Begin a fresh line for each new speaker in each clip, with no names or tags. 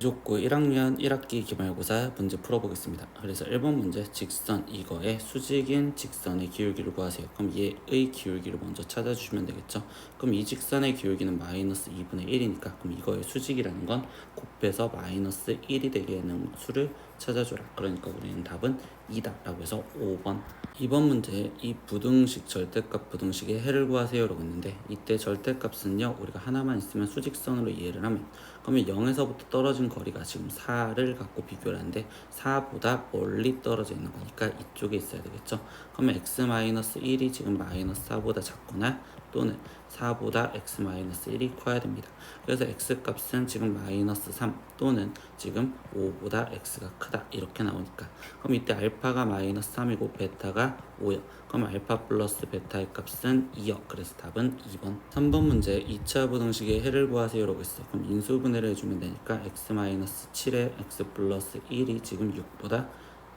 족구 1학년 1학기 기말고사 문제 풀어보겠습니다. 그래서 1번 문제 직선 이거의 수직인 직선의 기울기를 구하세요. 그럼 얘의 기울기를 먼저 찾아주시면 되겠죠. 그럼 이 직선의 기울기는 마이너스 2분의 1이니까 그럼 이거의 수직이라는 건 곱해서 마이너스 1이 되게 하는 수를 찾아줘라. 그러니까 우리는 답은 2다 라고 해서 5번. 2번 문제 이 부등식 절대값 부등식의 해를 구하세요 라고 했는데 이때 절대값은요 우리가 하나만 있으면 수직선으로 이해를 하면 그러면 0에서부터 떨어진 거리가 지금 4를 갖고 비교를 하는데 4보다 멀리 떨어져 있는 거니까 이쪽에 있어야 되겠죠. 그러면 x-1이 지금 마이너스 4보다 작거나 또는 4보다 x-1이 커야 됩니다. 그래서 x값은 지금 마이너스 3 또는 지금 5보다 x가 크다 이렇게 나오니까 그럼 이때 알파가 마이너스 3이고 베타가 5요. 그럼 알파 플러스 베타의 값은 2요. 그래서 답은 2번. 3번 문제 2차 부등식의 해를 구하세요 라고 했어. 그럼 인수분해를 해주면 되니까 x-7에 x 플러스 1이 지금 6보다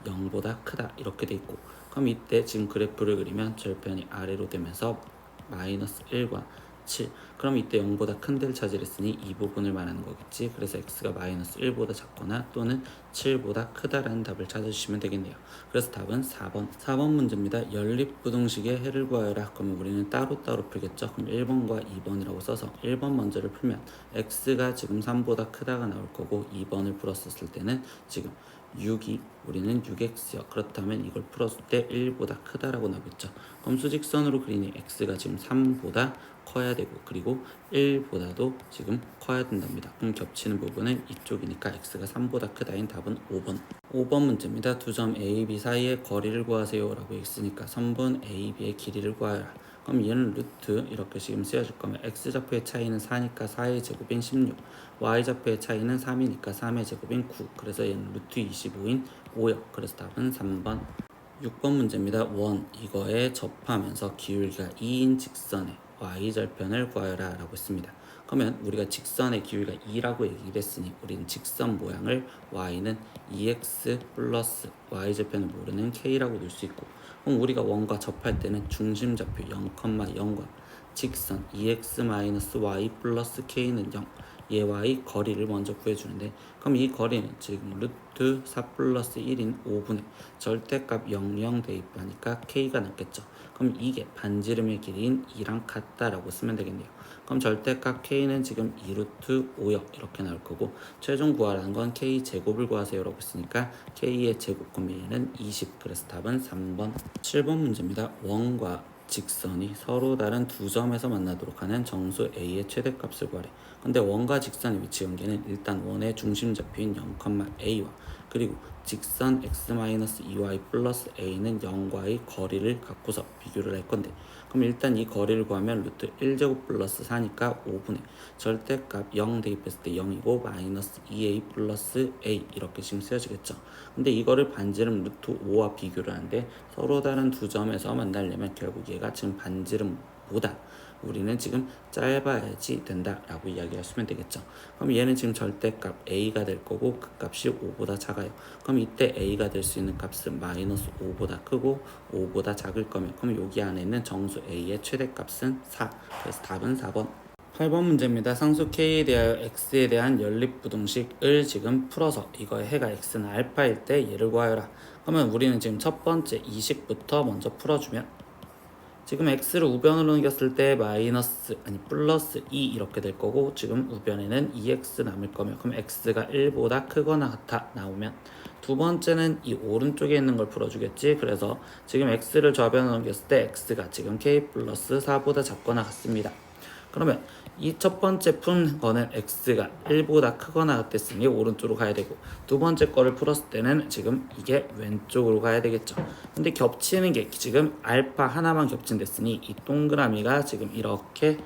0보다 크다 이렇게 돼 있고 그럼 이때 지금 그래프를 그리면 절편이 아래로 되면서 마이너스 1과 7 그럼 이때 0보다 큰 데를 차지했으니 이 부분을 말하는 거겠지. 그래서 x가 마이너스 1보다 작거나 또는 7보다 크다라는 답을 찾아주시면 되겠네요. 그래서 답은 4번. 4번 문제입니다. 연립부등식의 해를 구하여라. 그러면 우리는 따로따로 풀겠죠. 그럼 1번과 2번이라고 써서 1번 먼저를 풀면 x가 지금 3보다 크다가 나올 거고 2번을 풀었을 때는 지금 6이 우리는 6x요. 그렇다면 이걸 풀었을 때 1보다 크다라고 나오겠죠. 그럼 수직선으로 그리니 x가 지금 3보다 커야 되고 그리고 1보다도 지금 커야 된답니다. 그럼 겹치는 부분은 이쪽이니까 x가 3보다 크다인 답은 5번. 5번 문제입니다. 두 점 A, B 사이의 거리를 구하세요 라고 있으니까 선분 A, B의 길이를 구하라. 그럼 얘는 루트 이렇게 지금 쓰여질 거면 x좌표의 차이는 4니까 4의 제곱인 16 y좌표의 차이는 3이니까 3의 제곱인 9 그래서 얘는 루트 25인 5요. 그래서 답은 3번. 6번 문제입니다. 원 이거에 접하면서 기울기가 2인 직선의 y절편을 구하여라 라고 했습니다. 그러면 우리가 직선의 기울기가 2라고 얘기를 했으니 우리는 직선 모양을 y는 2x 플러스 y절편을 모르는 k라고 놓을 수 있고 그럼 우리가 원과 접할 때는 중심좌표 0,0과 직선 2x-y 플러스 k는 0 얘와의 거리를 먼저 구해주는데 그럼 이 거리는 지금 루트 4 플러스 1인 5분의 절대값 00 대입하니까 k가 남겠죠. 그럼 이게 반지름의 길이인 2랑 같다라고 쓰면 되겠네요. 그럼 절대값 k는 지금 2루트 5역 이렇게 나올 거고 최종 구하라는 건 k 제곱을 구하세요 라고 했으니까 k의 제곱 그럼 얘는 20 그래서 답은 3번. 7번 문제입니다. 원과 직선이 서로 다른 두 점에서 만나도록 하는 정수 a의 최대값을 구하래. 근데 원과 직선의 위치 관계는 일단 원의 중심좌표인 0,a와 그리고 직선 x-2y 플러스 a는 0과의 거리를 갖고서 비교를 할 건데 그럼 일단 이 거리를 구하면 루트 1제곱 플러스 4니까 5분의 절대값 0 대입했을 때 0이고 마이너스 2a 플러스 a 이렇게 지금 쓰여지겠죠. 근데 이거를 반지름 루트 5와 비교를 하는데 서로 다른 두 점에서 만나려면 결국 얘가 지금 반지름보다 우리는 지금 짧아야지 된다라고 이야기하시면 되겠죠. 그럼 얘는 지금 절대값 a가 될 거고 그 값이 5보다 작아요. 그럼 이때 a가 될 수 있는 값은 마이너스 5보다 크고 5보다 작을 거면 그럼 여기 안에 있는 정수 a의 최대값은 4. 그래서 답은 4번. 8번 문제입니다. 상수 k에 대하여 x에 대한 연립부등식을 지금 풀어서 이거의 해가 x는 알파일 때 얘를 구하여라. 그러면 우리는 지금 첫 번째 이식부터 먼저 풀어주면 지금 x를 우변으로 넘겼을 때 마이너스 플러스 2 이렇게 될 거고 지금 우변에는 2x 남을 거면 그럼 x가 1보다 크거나 같아 나오면 두 번째는 이 오른쪽에 있는 걸 풀어주겠지. 그래서 지금 x를 좌변으로 넘겼을 때 x가 지금 k 플러스 4보다 작거나 같습니다. 그러면 이 첫 번째 푼 거는 x가 1보다 크거나 같았으니 오른쪽으로 가야 되고 두 번째 거를 풀었을 때는 지금 이게 왼쪽으로 가야 되겠죠. 근데 겹치는 게 지금 알파 하나만 겹친댔으니 이 동그라미가 지금 이렇게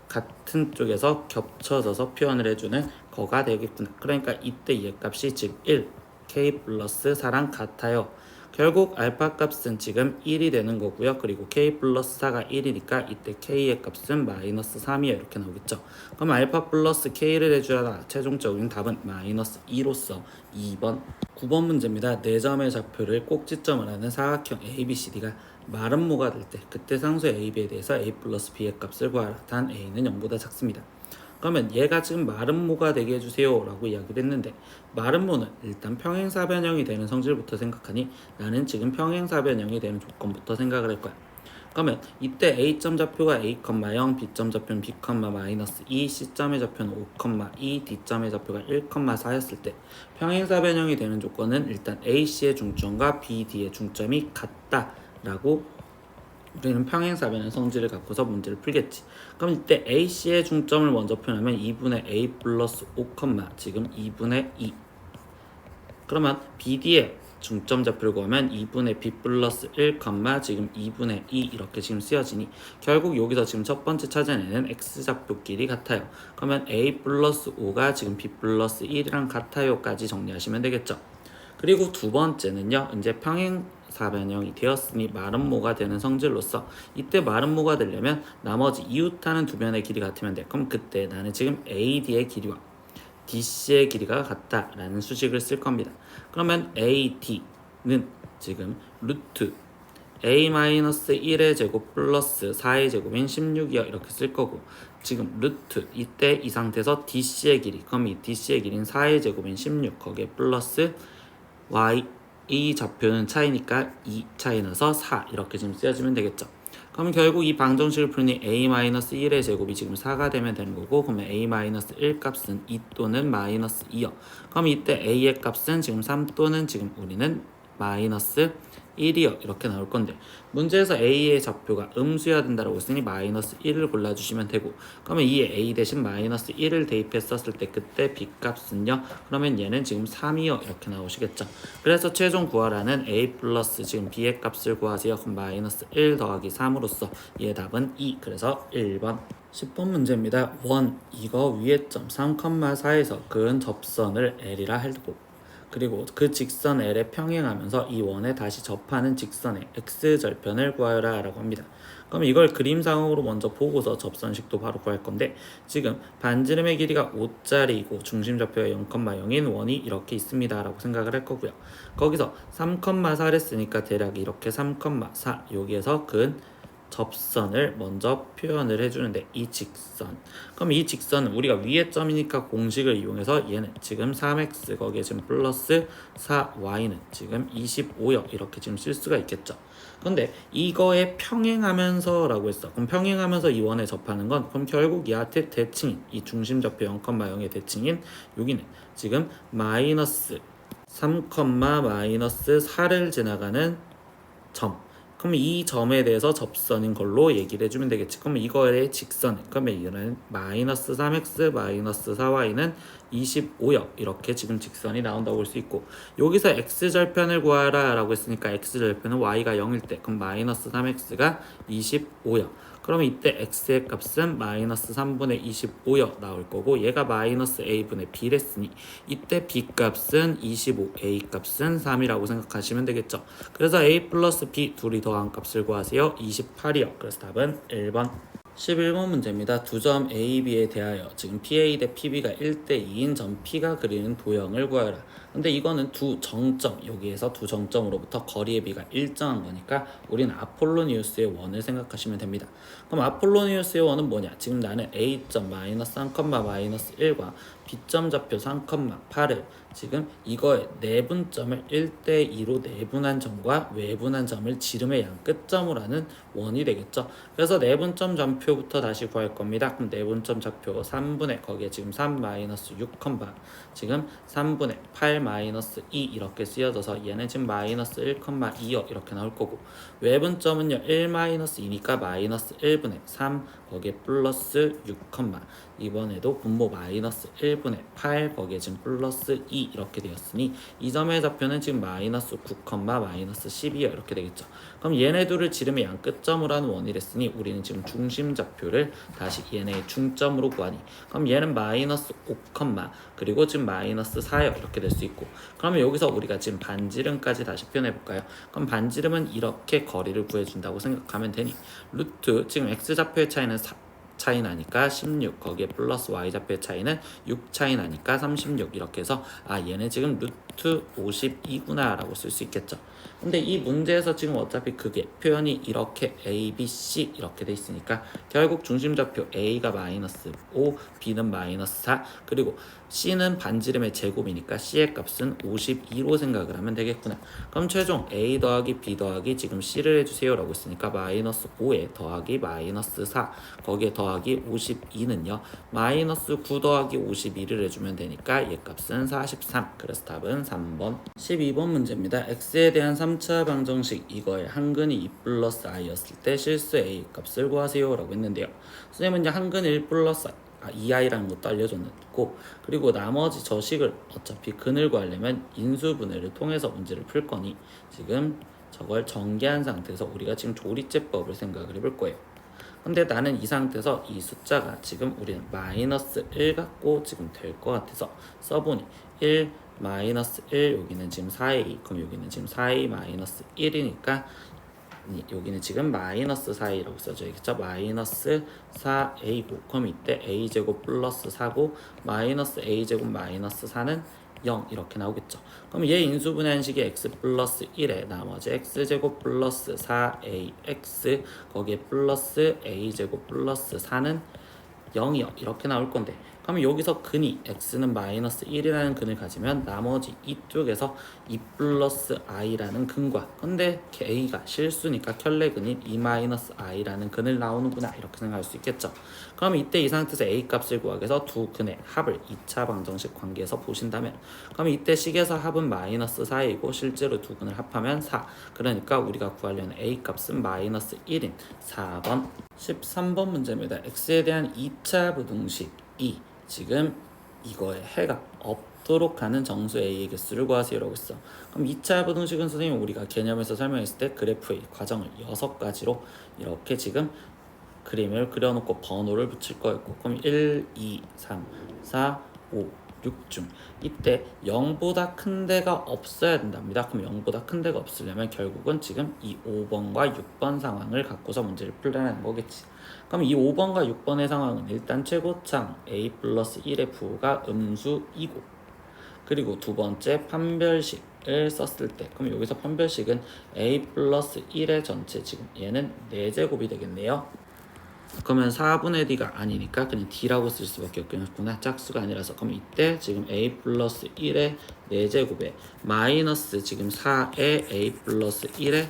같은 쪽에서 겹쳐져서 표현을 해주는 거가 되겠구나. 그러니까 이때 얘 값이 지금 1 k 플러스 4랑 같아요. 결국 알파 값은 지금 1이 되는 거고요. 그리고 k 플러스 4가 1이니까 이때 k의 값은 마이너스 3이에요. 이렇게 나오겠죠. 그럼 알파 플러스 k를 해주라. 최종적인 답은 마이너스 2로서 2번. 9번 문제입니다. 4점의 좌표를 꼭지점을 하는 사각형 ABCD가 마름모가 될 때 그때 상수 AB에 대해서 A 플러스 B의 값을 구하라. 단 A는 0보다 작습니다. 그러면 얘가 지금 마름모가 되게 해주세요 라고 이야기를 했는데, 마름모는 일단 평행사변형이 되는 성질부터 생각하니 나는 지금 평행사변형이 되는 조건부터 생각을 할 거야. 그러면 이때 A점 좌표가 A, 0, B점 좌표는 B, -2, C점의 좌표는 5, 2, D점의 좌표가 1, 4였을 때 평행사변형이 되는 조건은 일단 AC의 중점과 BD의 중점이 같다라고 우리는 평행사변형 성질을 갖고서 문제를 풀겠지. 그럼 이때 AC의 중점을 먼저 표현하면 2분의 A 플러스 5, 지금 2분의 2. 그러면 BD의 중점 좌표를 구하면 2분의 B 플러스 1, 지금 2분의 2 이렇게 지금 쓰여지니 결국 여기서 지금 첫 번째 찾아내는 X좌표끼리 같아요. 그러면 A 플러스 5가 지금 B 플러스 1이랑 같아요까지 정리하시면 되겠죠. 그리고 두 번째는요, 이제 평행사변형이 되었으니 마름모가 되는 성질로서 이때 마름모가 되려면 나머지 이웃하는 두 변의 길이 같으면 돼. 그럼 그때 나는 지금 AD의 길이와 DC의 길이가 같다라는 수식을 쓸 겁니다. 그러면 AD는 지금 루트 A-1의 제곱 플러스 4의 제곱인 16이요 이렇게 쓸 거고, 지금 루트 이때 이 상태에서 DC의 길이, 그럼 이 DC의 길이는 4의 제곱인 16 거기에 플러스 Y, 이 좌표는 차이니까 2 차이 나서 4 이렇게 지금 쓰여지면 되겠죠. 그럼 결국 이 방정식을 풀니 A-1의 제곱이 지금 4가 되면 되는 거고, 그러면 A-1 값은 2 또는 마이너스 2요. 그럼 이때 A의 값은 지금 3 또는 지금 우리는 마이너스 1이요 이렇게 나올 건데, 문제에서 A의 좌표가 음수여야 된다고 했으니 마이너스 1을 골라주시면 되고, 그러면 이에 A 대신 마이너스 1을 대입했었을 때 그때 B 값은요, 그러면 얘는 지금 3이요 이렇게 나오시겠죠. 그래서 최종 구하라는 A 플러스 지금 B의 값을 구하세요. 그럼 마이너스 1 더하기 3으로써 얘 답은 2, 그래서 1번 10번 문제입니다. 원, 이거 위에 점 3,4에서 그은 접선을 L이라 하고, 그리고 그 직선 L에 평행하면서 이 원에 다시 접하는 직선의 X절편을 구하여라 라고 합니다. 그럼 이걸 그림상으로 먼저 보고서 접선식도 바로 구할 건데, 지금 반지름의 길이가 5짜리이고 중심좌표가 0,0인 원이 이렇게 있습니다 라고 생각을 할 거고요. 거기서 3,4를 했으니까 대략 이렇게 3,4 여기에서 근 접선을 먼저 표현을 해주는데, 이 직선, 그럼 이 직선은 우리가 위에 점이니까 공식을 이용해서 얘는 지금 3x 거기에 지금 플러스 4y는 지금 25요 이렇게 지금 쓸 수가 있겠죠. 근데 이거에 평행하면서 라고 했어. 그럼 평행하면서 이 원에 접하는 건, 그럼 결국 얘한테 대칭인 이 중심좌표 0,0의 대칭인 여기는 지금 마이너스 3, 마이너스 4를 지나가는 점, 그럼 이 점에 대해서 접선인 걸로 얘기를 해주면 되겠지. 그럼 이거의 직선, 그러면 이거는 마이너스 3x 마이너스 4y는 25역 이렇게 지금 직선이 나온다고 볼 수 있고, 여기서 x절편을 구하라 라고 했으니까 x절편은 y가 0일 때 그럼 마이너스 3x가 25역, 그러면 이때 x의 값은 마이너스 3분의 25역 나올 거고, 얘가 마이너스 a분의 b랬으니 이때 b 값은 25, a 값은 3이라고 생각하시면 되겠죠. 그래서 a 플러스 b 둘이 더한 값을 구하세요. 28이요. 그래서 답은 1번 11번 문제입니다. 두 점 A, B에 대하여 지금 PA 대 PB가 1대 2인 점 P가 그리는 도형을 구하여라. 근데 이거는 두 정점, 여기에서 두 정점으로부터 거리의 비가 일정한 거니까 우리는 아폴로니우스의 원을 생각하시면 됩니다. 그럼 아폴로니우스의 원은 뭐냐? 지금 나는 A점 마이너스 3, 마이너스 1과 B점 좌표 3, 8을 지금 이거의 내분점을 1대2로 내분한 점과 외분한 점을 지름의 양 끝점으로 하는 원이 되겠죠. 그래서 내분점 좌표부터 다시 구할 겁니다. 그럼 내분점 좌표 3분의 거기에 지금 3 마이너스 6, 지금 3분의 8 마이너스 2 이렇게 쓰여져서 얘는 지금 마이너스 1,2요 이렇게 나올 거고, 외분점은요 1 마이너스 2니까 마이너스 1분의 3 거기에 플러스 6, 이번에도 분모 마이너스 1분의 8 거기에 지금 플러스 2 이렇게 되었으니 이 점의 좌표는 지금 마이너스 9, 마이너스 12요 이렇게 되겠죠. 그럼 얘네 둘을 지름의 양 끝점으로 하는 원이랬으니 우리는 지금 중심 좌표를 다시 얘네의 중점으로 구하니, 그럼 얘는 마이너스 5, 그리고 지금 마이너스 4요 이렇게 될 수 있고, 그러면 여기서 우리가 지금 반지름까지 다시 표현해 볼까요? 그럼 반지름은 이렇게 거리를 구해준다고 생각하면 되니 루트 지금 x좌표의 차이는 차이 나니까 16, 거기에 플러스 y좌표의 차이는 6 차이 나니까 36, 이렇게 해서 얘는 지금 루트 52구나 라고 쓸 수 있겠죠. 근데 이 문제에서 지금 어차피 그게 표현이 이렇게 a, b, c 이렇게 돼 있으니까 결국 중심좌표 a가 마이너스 5, b는 마이너스 4, 그리고 c는 반지름의 제곱이니까 c의 값은 52로 생각을 하면 되겠구나. 그럼 최종 a 더하기 b 더하기 지금 c를 해주세요 라고 했으니까 마이너스 5에 더하기 마이너스 4, 거기에 더하기 52는요 마이너스 9 더하기 52를 해주면 되니까 얘 값은 43. 그래서 답은 3번. 12번 문제입니다. x에 대한 3차 방정식 이거의 한근이 2 플러스 i였을 때 실수 a 값을 구하세요 라고 했는데요. 선생님은 이제 한근 1 플러스 2i라는 것도 알려줬고, 그리고 나머지 저식을 어차피 근을 구하려면 인수분해를 통해서 문제를 풀 거니 지금 저걸 전개한 상태에서 우리가 지금 조리제법을 생각을 해볼 거예요. 근데 나는 이 상태에서 이 숫자가 지금 우리는 마이너스 1 갖고 지금 될 것 같아서 써보니 1 마이너스 1, 여기는 지금 4a, 그럼 여기는 지금 4a 마이너스 1이니까 여기는 지금 마이너스 4a라고 써져야겠죠. 마이너스 4a고, 그럼 이때 a제곱 플러스 4고 마이너스 a제곱 마이너스 4는 0 이렇게 나오겠죠. 그럼 얘 인수분해한식이 x 플러스 1에 나머지 x제곱 플러스 4ax 거기에 플러스 a제곱 플러스 4는 0이요 이렇게 나올 건데, 그럼 여기서 근이 x는 마이너스 1이라는 근을 가지면 나머지 이쪽에서 2 플러스 i라는 근과, 근데 a가 실수니까 켤레근인 2 마이너스 i라는 근을 나오는구나 이렇게 생각할 수 있겠죠. 그럼 이때 이 상태에서 a 값을 구하기 위해서 두 근의 합을 2차 방정식 관계에서 보신다면, 그럼 이때 식에서 합은 마이너스 4이고 실제로 두 근을 합하면 4, 그러니까 우리가 구하려는 a 값은 마이너스 1인 4번. 13번 문제입니다. x에 대한 2차 부등식 2, 지금 이거에 해가 없도록 하는 정수 a의 개수를 구하세요 라고 했어. 그럼 2차 부등식은 선생님 우리가 개념에서 설명했을 때 그래프의 과정을 6가지로 이렇게 지금 그림을 그려놓고 번호를 붙일 거였고, 그럼 1, 2, 3, 4, 5, 6 중 이때 0보다 큰 데가 없어야 된답니다. 그럼 0보다 큰 데가 없으려면 결국은 지금 이 5번과 6번 상황을 갖고서 문제를 풀려는 거겠지. 그럼 이 5번과 6번의 상황은 일단 최고창 a 플러스 1의 부호가 음수이고, 그리고 두 번째 판별식을 썼을 때, 그럼 여기서 판별식은 a 플러스 1의 전체, 지금 얘는 4제곱이 되겠네요. 그러면 4분의 d가 아니니까 그냥 d라고 쓸 수밖에 없겠구나. 짝수가 아니라서. 그럼 이때 지금 a 플러스 1의 4제곱에 마이너스 지금 4의 a 플러스 1의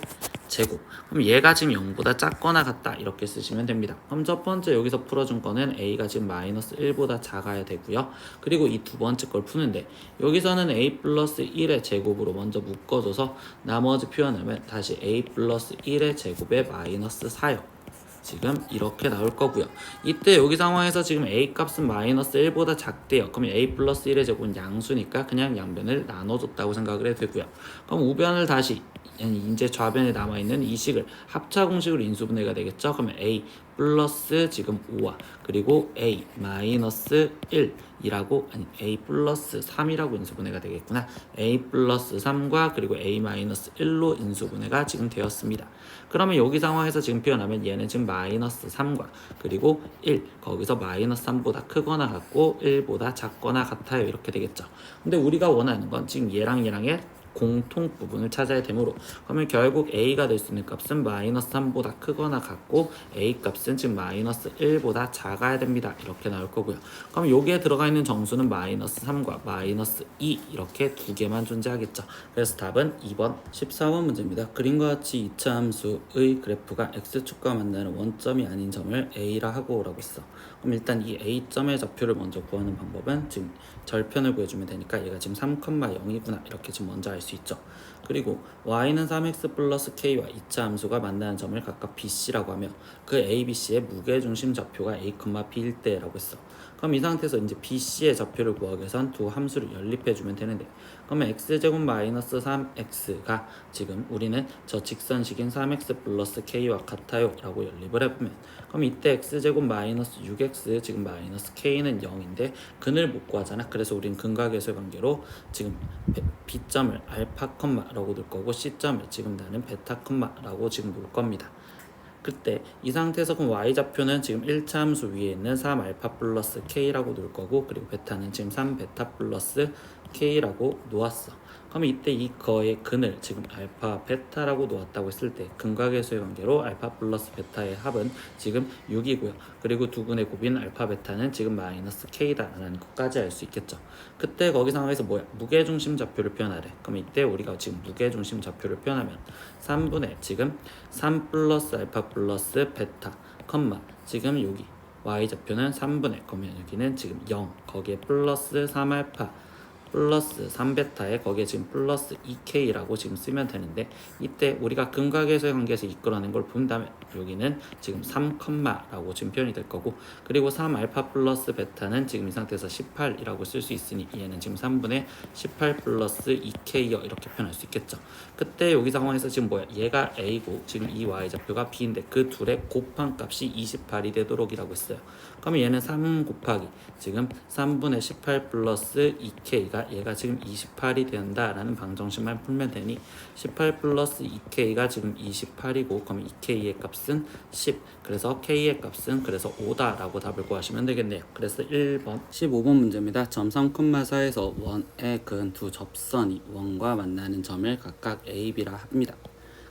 제곱. 그럼 얘가 지금 0보다 작거나 같다 이렇게 쓰시면 됩니다. 그럼 첫 번째 여기서 풀어준 거는 a가 지금 마이너스 1보다 작아야 되고요. 그리고 이 두 번째 걸 푸는데 여기서는 a 플러스 1의 제곱으로 먼저 묶어줘서 나머지 표현하면 다시 a 플러스 1의 제곱에 마이너스 4요. 지금 이렇게 나올 거고요. 이때 여기 상황에서 지금 a 값은 마이너스 1보다 작대요. 그럼 a 플러스 1의 제곱은 양수니까 그냥 양변을 나눠줬다고 생각을 해도 되고요. 그럼 우변을 다시 이제 좌변에 남아있는 이 식을 합차 공식으로 인수분해가 되겠죠. 그러면 a 플러스 지금 5와 그리고 a 마이너스 1이라고, 아니 a 플러스 3이라고 인수분해가 되겠구나. a 플러스 3과 그리고 a 마이너스 1로 인수분해가 지금 되었습니다. 그러면 여기 상황에서 지금 표현하면 얘는 지금 마이너스 3과 그리고 1, 거기서 마이너스 3보다 크거나 같고 1보다 작거나 같아요 이렇게 되겠죠. 근데 우리가 원하는 건 지금 얘랑 얘랑의 공통 부분을 찾아야 되므로, 그러면 결국 a가 될 수 있는 값은 마이너스 3보다 크거나 같고 a 값은 지금 마이너스 1보다 작아야 됩니다 이렇게 나올 거고요. 그럼 여기에 들어가 있는 정수는 마이너스 3과 마이너스 2 이렇게 두 개만 존재하겠죠. 그래서 답은 2번. 14번 문제입니다. 그림과 같이 2차 함수의 그래프가 x축과 만나는 원점이 아닌 점을 a라 하고 오라고 했어. 그럼 일단 이 a점의 좌표를 먼저 구하는 방법은 지금 절편을 구해주면 되니까 얘가 지금 3,0이구나 이렇게 지금 먼저 알 수 있죠. 그리고 y는 3x 플러스 k와 2차 함수가 만나는 점을 각각 bc라고 하며 그 abc의 무게중심 좌표가 a, b일 때라고 했어. 그럼 이 상태에서 이제 bc의 좌표를 구하기 위해선 두 함수를 연립해주면 되는데, 그러면 x제곱 마이너스 3x가 지금 우리는 저 직선식인 3x 플러스 k와 같아요 라고 연립을 해보면, 그럼 이때 x제곱 마이너스 6x 지금 마이너스 k는 0인데 근을 못 구하잖아. 그래서 우리는 근과 계수의 관계로 지금 b점을 알파 컴마라고 놓을 거고 c점을 지금 나는 베타 컴마라고 지금 놓을 겁니다. 그때 이 상태에서 그럼 y좌표는 지금 1차 함수 위에 있는 3알파 플러스 k라고 놓을 거고, 그리고 베타는 지금 3베타 플러스 k라고 놓았어. 그러면 이때 이 거의 근을 지금 알파 베타라고 놓았다고 했을 때 근과계수의 관계로 알파 플러스 베타의 합은 지금 6이고요. 그리고 두 근의 곱인 알파 베타는 지금 마이너스 k다라는 것까지 알 수 있겠죠. 그때 거기 상황에서 뭐야? 무게중심 좌표를 표현하래. 그럼 이때 우리가 지금 무게중심 좌표를 표현하면 3분의 지금 3 플러스 알파 플러스 베타 컴마 지금 여기 y좌표는 3분의 그러면 여기는 지금 0 거기에 플러스 3알파 플러스 3베타에 거기에 지금 플러스 2k라고 지금 쓰면 되는데, 이때 우리가 근과계수의 관계에서 이끌어낸 걸 본다면 여기는 지금 3, 라고 지금 표현이 될 거고, 그리고 3알파 플러스 베타는 지금 이 상태에서 18이라고 쓸 수 있으니 얘는 지금 3분의 18 플러스 2k여 이렇게 표현할 수 있겠죠. 그때 여기 상황에서 지금 뭐야? 얘가 a고 지금 이 y좌표가 b인데 그 둘의 곱한 값이 28이 되도록이라고 했어요. 그러면 얘는 3 곱하기 지금 3분의 18 플러스 2k가 얘가 지금 28이 된다라는 방정식만 풀면 되니 18 플러스 2k가 지금 28이고, 그럼 2k의 값은 10, 그래서 k의 값은 그래서 5다라고 답을 구하시면 되겠네요. 그래서 1번 15번 문제입니다. 점 3,4에서 원의 근 두 접선이 원과 만나는 점을 각각 a, b라 합니다.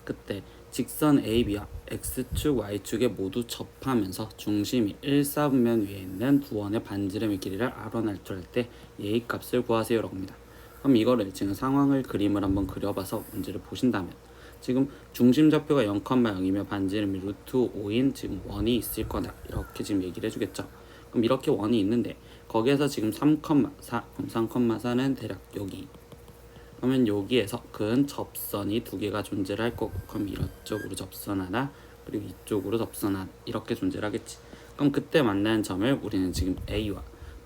그때 직선 AB와 X축, Y축에 모두 접하면서 중심이 1사분면 위에 있는 두 원의 반지름의 길이를 R1, R2 할 때 얘의 값을 구하세요 라고 합니다. 그럼 이거를 지금 상황을 그림을 한번 그려봐서 문제를 보신다면 지금 중심좌표가 0,0이며 반지름이 루트 5인 지금 원이 있을 거다 이렇게 지금 얘기를 해주겠죠. 그럼 이렇게 원이 있는데 거기에서 지금 3,4 그럼 3,4는 대략 여기, 그러면 여기에서 근 접선이 두 개가 존재를 할 거고, 그럼 이쪽으로 접선 하나 그리고 이쪽으로 접선 하나 이렇게 존재를 하겠지. 그럼 그때 만나는 점을 우리는 지금 A와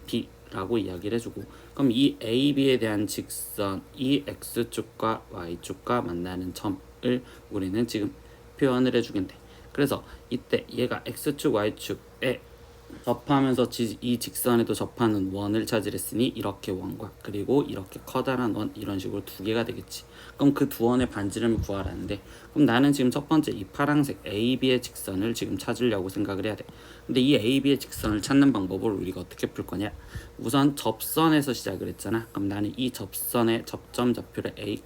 B라고 이야기를 해주고, 그럼 이 A, B에 대한 직선이 X축과 Y축과 만나는 점을 우리는 지금 표현을 해주겠네. 그래서 이때 얘가 X축, Y축에 접하면서 이 직선에도 접하는 원을 찾으랬으니 이렇게 원과 그리고 이렇게 커다란 원 이런 식으로 두 개가 되겠지. 그럼 그 두 원의 반지름을 구하라는데, 그럼 나는 지금 첫 번째 이 파란색 AB의 직선을 지금 찾으려고 생각을 해야 돼. 근데 이 AB의 직선을 찾는 방법을 우리가 어떻게 풀 거냐? 우선 접선에서 시작을 했잖아. 그럼 나는 이 접선의 접점 좌표를 A,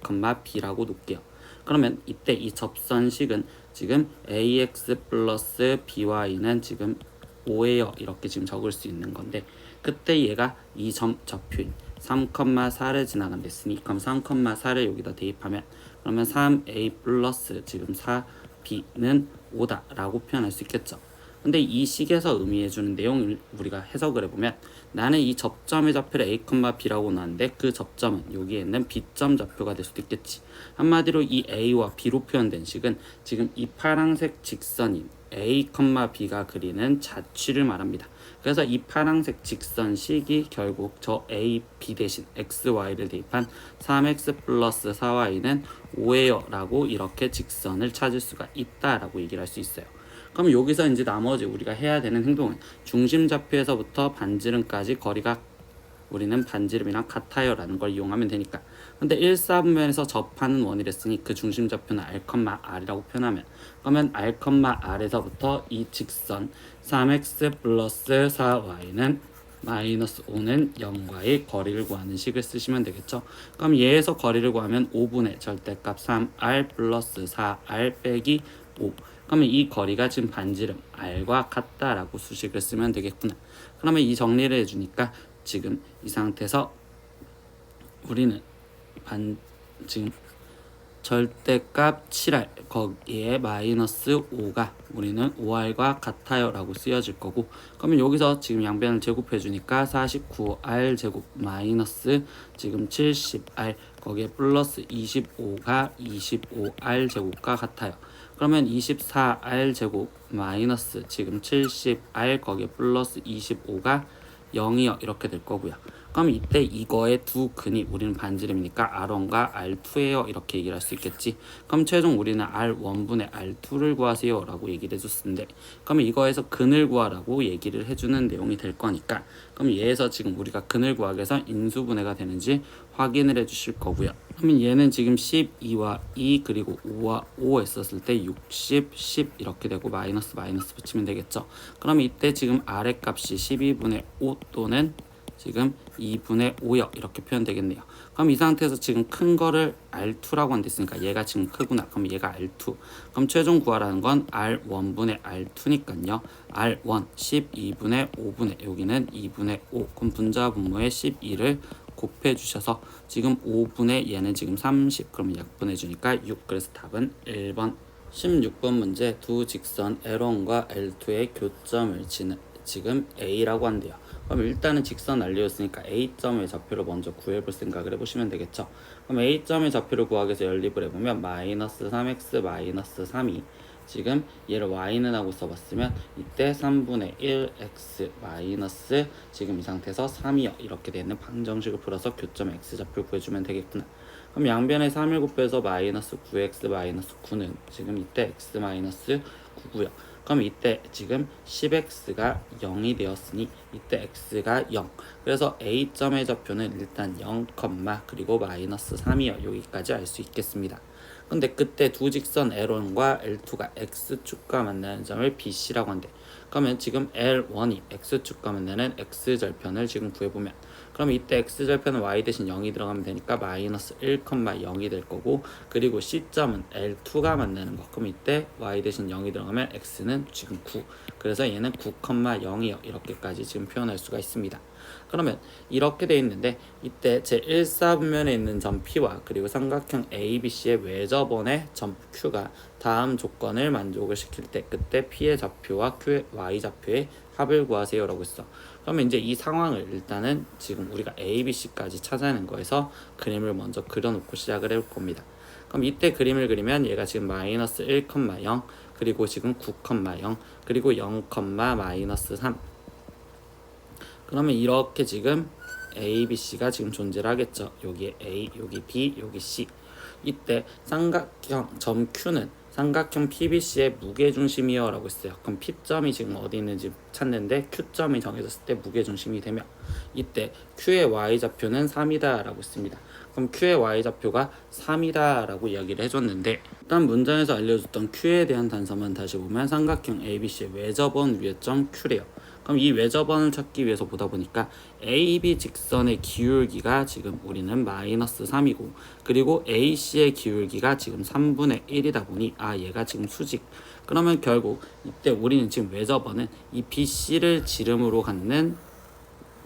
B라고 놓을게요. 그러면 이때 이 접선식은 지금 AX 플러스 BY는 지금 5예요 이렇게 지금 적을 수 있는 건데, 그때 얘가 이 점 좌표인 3,4를 지나간댔으니 그럼 3,4를 여기다 대입하면 그러면 3a 플러스 지금 4b는 5다 라고 표현할 수 있겠죠. 근데 이 식에서 의미해주는 내용을 우리가 해석을 해보면 나는 이 접점의 좌표를 a, b라고 놨는데 그 접점은 여기에 있는 b점 좌표가 될 수도 있겠지. 한마디로 이 a와 b로 표현된 식은 지금 이 파란색 직선인 a, b가 그리는 자취를 말합니다. 그래서 이 파란색 직선식이 결국 저 a, b 대신 x, y를 대입한 3x 플러스 4y는 5예요 라고 이렇게 직선을 찾을 수가 있다라고 얘기를 할 수 있어요. 그럼 여기서 이제 나머지 우리가 해야 되는 행동은 중심좌표에서부터 반지름까지 거리가 우리는 반지름이랑 같아요 라는 걸 이용하면 되니까, 근데 1사분면에서 접하는 원이랬으니 그 중심좌표는 R, R이라고 표현하면 그러면 R, R에서부터 이 직선 3x 플러스 4y는 마이너스 5는 0과의 거리를 구하는 식을 쓰시면 되겠죠. 그럼 얘에서 거리를 구하면 5분의 절대값 3r 플러스 4r 빼기 5, 그러면 이 거리가 지금 반지름 R과 같다라고 수식을 쓰면 되겠구나. 그러면 이 정리를 해주니까 지금 이 상태에서 우리는 지금 절대값 7r 거기에 마이너스 5가 우리는 5r과 같아요 라고 쓰여질 거고, 그러면 여기서 지금 양변을 제곱해 주니까 49r 제곱 마이너스 지금 70r 거기에 플러스 25가 25r 제곱과 같아요. 그러면 24r 제곱 마이너스 지금 70r 거기에 플러스 25가 0이요 이렇게 될 거고요. 그럼 이때 이거의 두 근이 우리는 반지름이니까 R1과 R2예요 이렇게 얘기를 할 수 있겠지. 그럼 최종 우리는 R1분의 R2를 구하세요 라고 얘기를 해줬는데, 그러면 이거에서 근을 구하라고 얘기를 해주는 내용이 될 거니까, 그럼 얘에서 지금 우리가 근을 구하기 위해서 인수분해가 되는지 확인을 해 주실 거고요. 그러면 얘는 지금 12와 2 그리고 5와 5 했었을 때 60, 10 이렇게 되고 마이너스 붙이면 되겠죠. 그럼 이때 지금 아래 값이 12분의 5 또는 지금 2분의 5요 이렇게 표현되겠네요. 그럼 이 상태에서 지금 큰 거를 R2라고 한데 있으니까 얘가 지금 크구나. 그럼 얘가 R2. 그럼 최종 구하라는 건 R1분의 R2니까요. R1 12분의 5분의 여기는 2분의 5. 그럼 분자 분모에 12를 곱해 주셔서 지금 5분의 얘는 지금 30. 그러면 약분해 주니까 6. 그래서 답은 1번. 16번 문제 두 직선 L1과 L2의 교점을 지금 A라고 한대요. 그럼 일단은 직선 알려줬으니까 A점의 좌표를 먼저 구해볼 생각을 해보시면 되겠죠. 그럼 A점의 좌표를 구하기 위해서 연립을 해보면 마이너스 3x 마이너스 3이 지금 얘를 y는 하고 써봤으면 이때 3분의 1x 마이너스 지금 이 상태에서 3이요 이렇게 되는 방정식을 풀어서 교점 x좌표를 구해주면 되겠구나. 그럼 양변에 3을 곱해서 마이너스 9x 마이너스 9는 지금 이때 x 마이너스 9고요. 그럼 이때 지금 10x가 0이 되었으니 이때 x가 0. 그래서 A점의 좌표는 일단 0, 그리고 마이너스 3이요. 여기까지 알 수 있겠습니다. 근데 그때 두 직선 L1과 L2가 X축과 만나는 점을 BC라고 한대. 그러면 지금 L1이 X축과 만나는 X절편을 지금 구해보면 그러면 이때 X절편은 Y 대신 0이 들어가면 되니까 마이너스 1, 0이 될 거고 그리고 C점은 L2가 만나는 거. 그럼 이때 Y 대신 0이 들어가면 X는 지금 9. 그래서 얘는 9, 0이요. 이렇게까지 지금 표현할 수가 있습니다. 그러면 이렇게 돼 있는데 이때 제1사분면에 있는 점 P와 그리고 삼각형 ABC의 외접원의 점 Q가 다음 조건을 만족을 시킬 때 그때 P의 좌표와 Q의 Y좌표의 합을 구하세요 라고 했어. 그러면 이제 이 상황을 일단은 지금 우리가 ABC까지 찾아내는 거에서 그림을 먼저 그려놓고 시작을 해볼 겁니다. 그럼 이때 그림을 그리면 얘가 지금 마이너스 1, 0 그리고 지금 9, 0 그리고 0, 마이너스 3 그러면 이렇게 지금 A, B, C가 지금 존재를 하겠죠. 여기 A, 여기 B, 여기 C. 이때 삼각형 점 Q는 삼각형 PBC의 무게중심이요 라고 했어요. 그럼 P점이 지금 어디 있는지 찾는데 Q점이 정해졌을 때 무게중심이 되면 이때 Q의 Y좌표는 3이다 라고 했습니다. 그럼 Q의 Y좌표가 3이다 라고 이야기를 해줬는데 일단 문장에서 알려줬던 Q에 대한 단서만 다시 보면 삼각형 ABC의 외접원 위에점 Q래요. 그럼 이 외접원을 찾기 위해서 보다 보니까 AB 직선의 기울기가 지금 우리는 마이너스 3이고 그리고 AC의 기울기가 지금 3분의 1이다 보니 얘가 지금 수직. 그러면 결국 이때 우리는 지금 외접원은 이 BC를 지름으로 갖는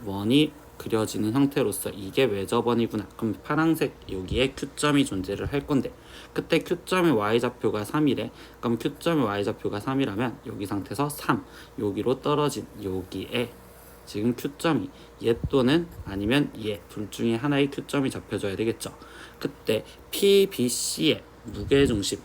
원이 그려지는 형태로서 이게 외접원이구나. 그럼 파란색 여기에 Q점이 존재를 할 건데 그때 Q점의 Y좌표가 3이래. 그럼 Q점의 Y좌표가 3이라면 여기 상태에서 3 여기로 떨어진 여기에 지금 Q점이 얘 또는 아니면 얘 둘 중에 하나의 Q점이 잡혀줘야 되겠죠. 그때 PBC의 무게중심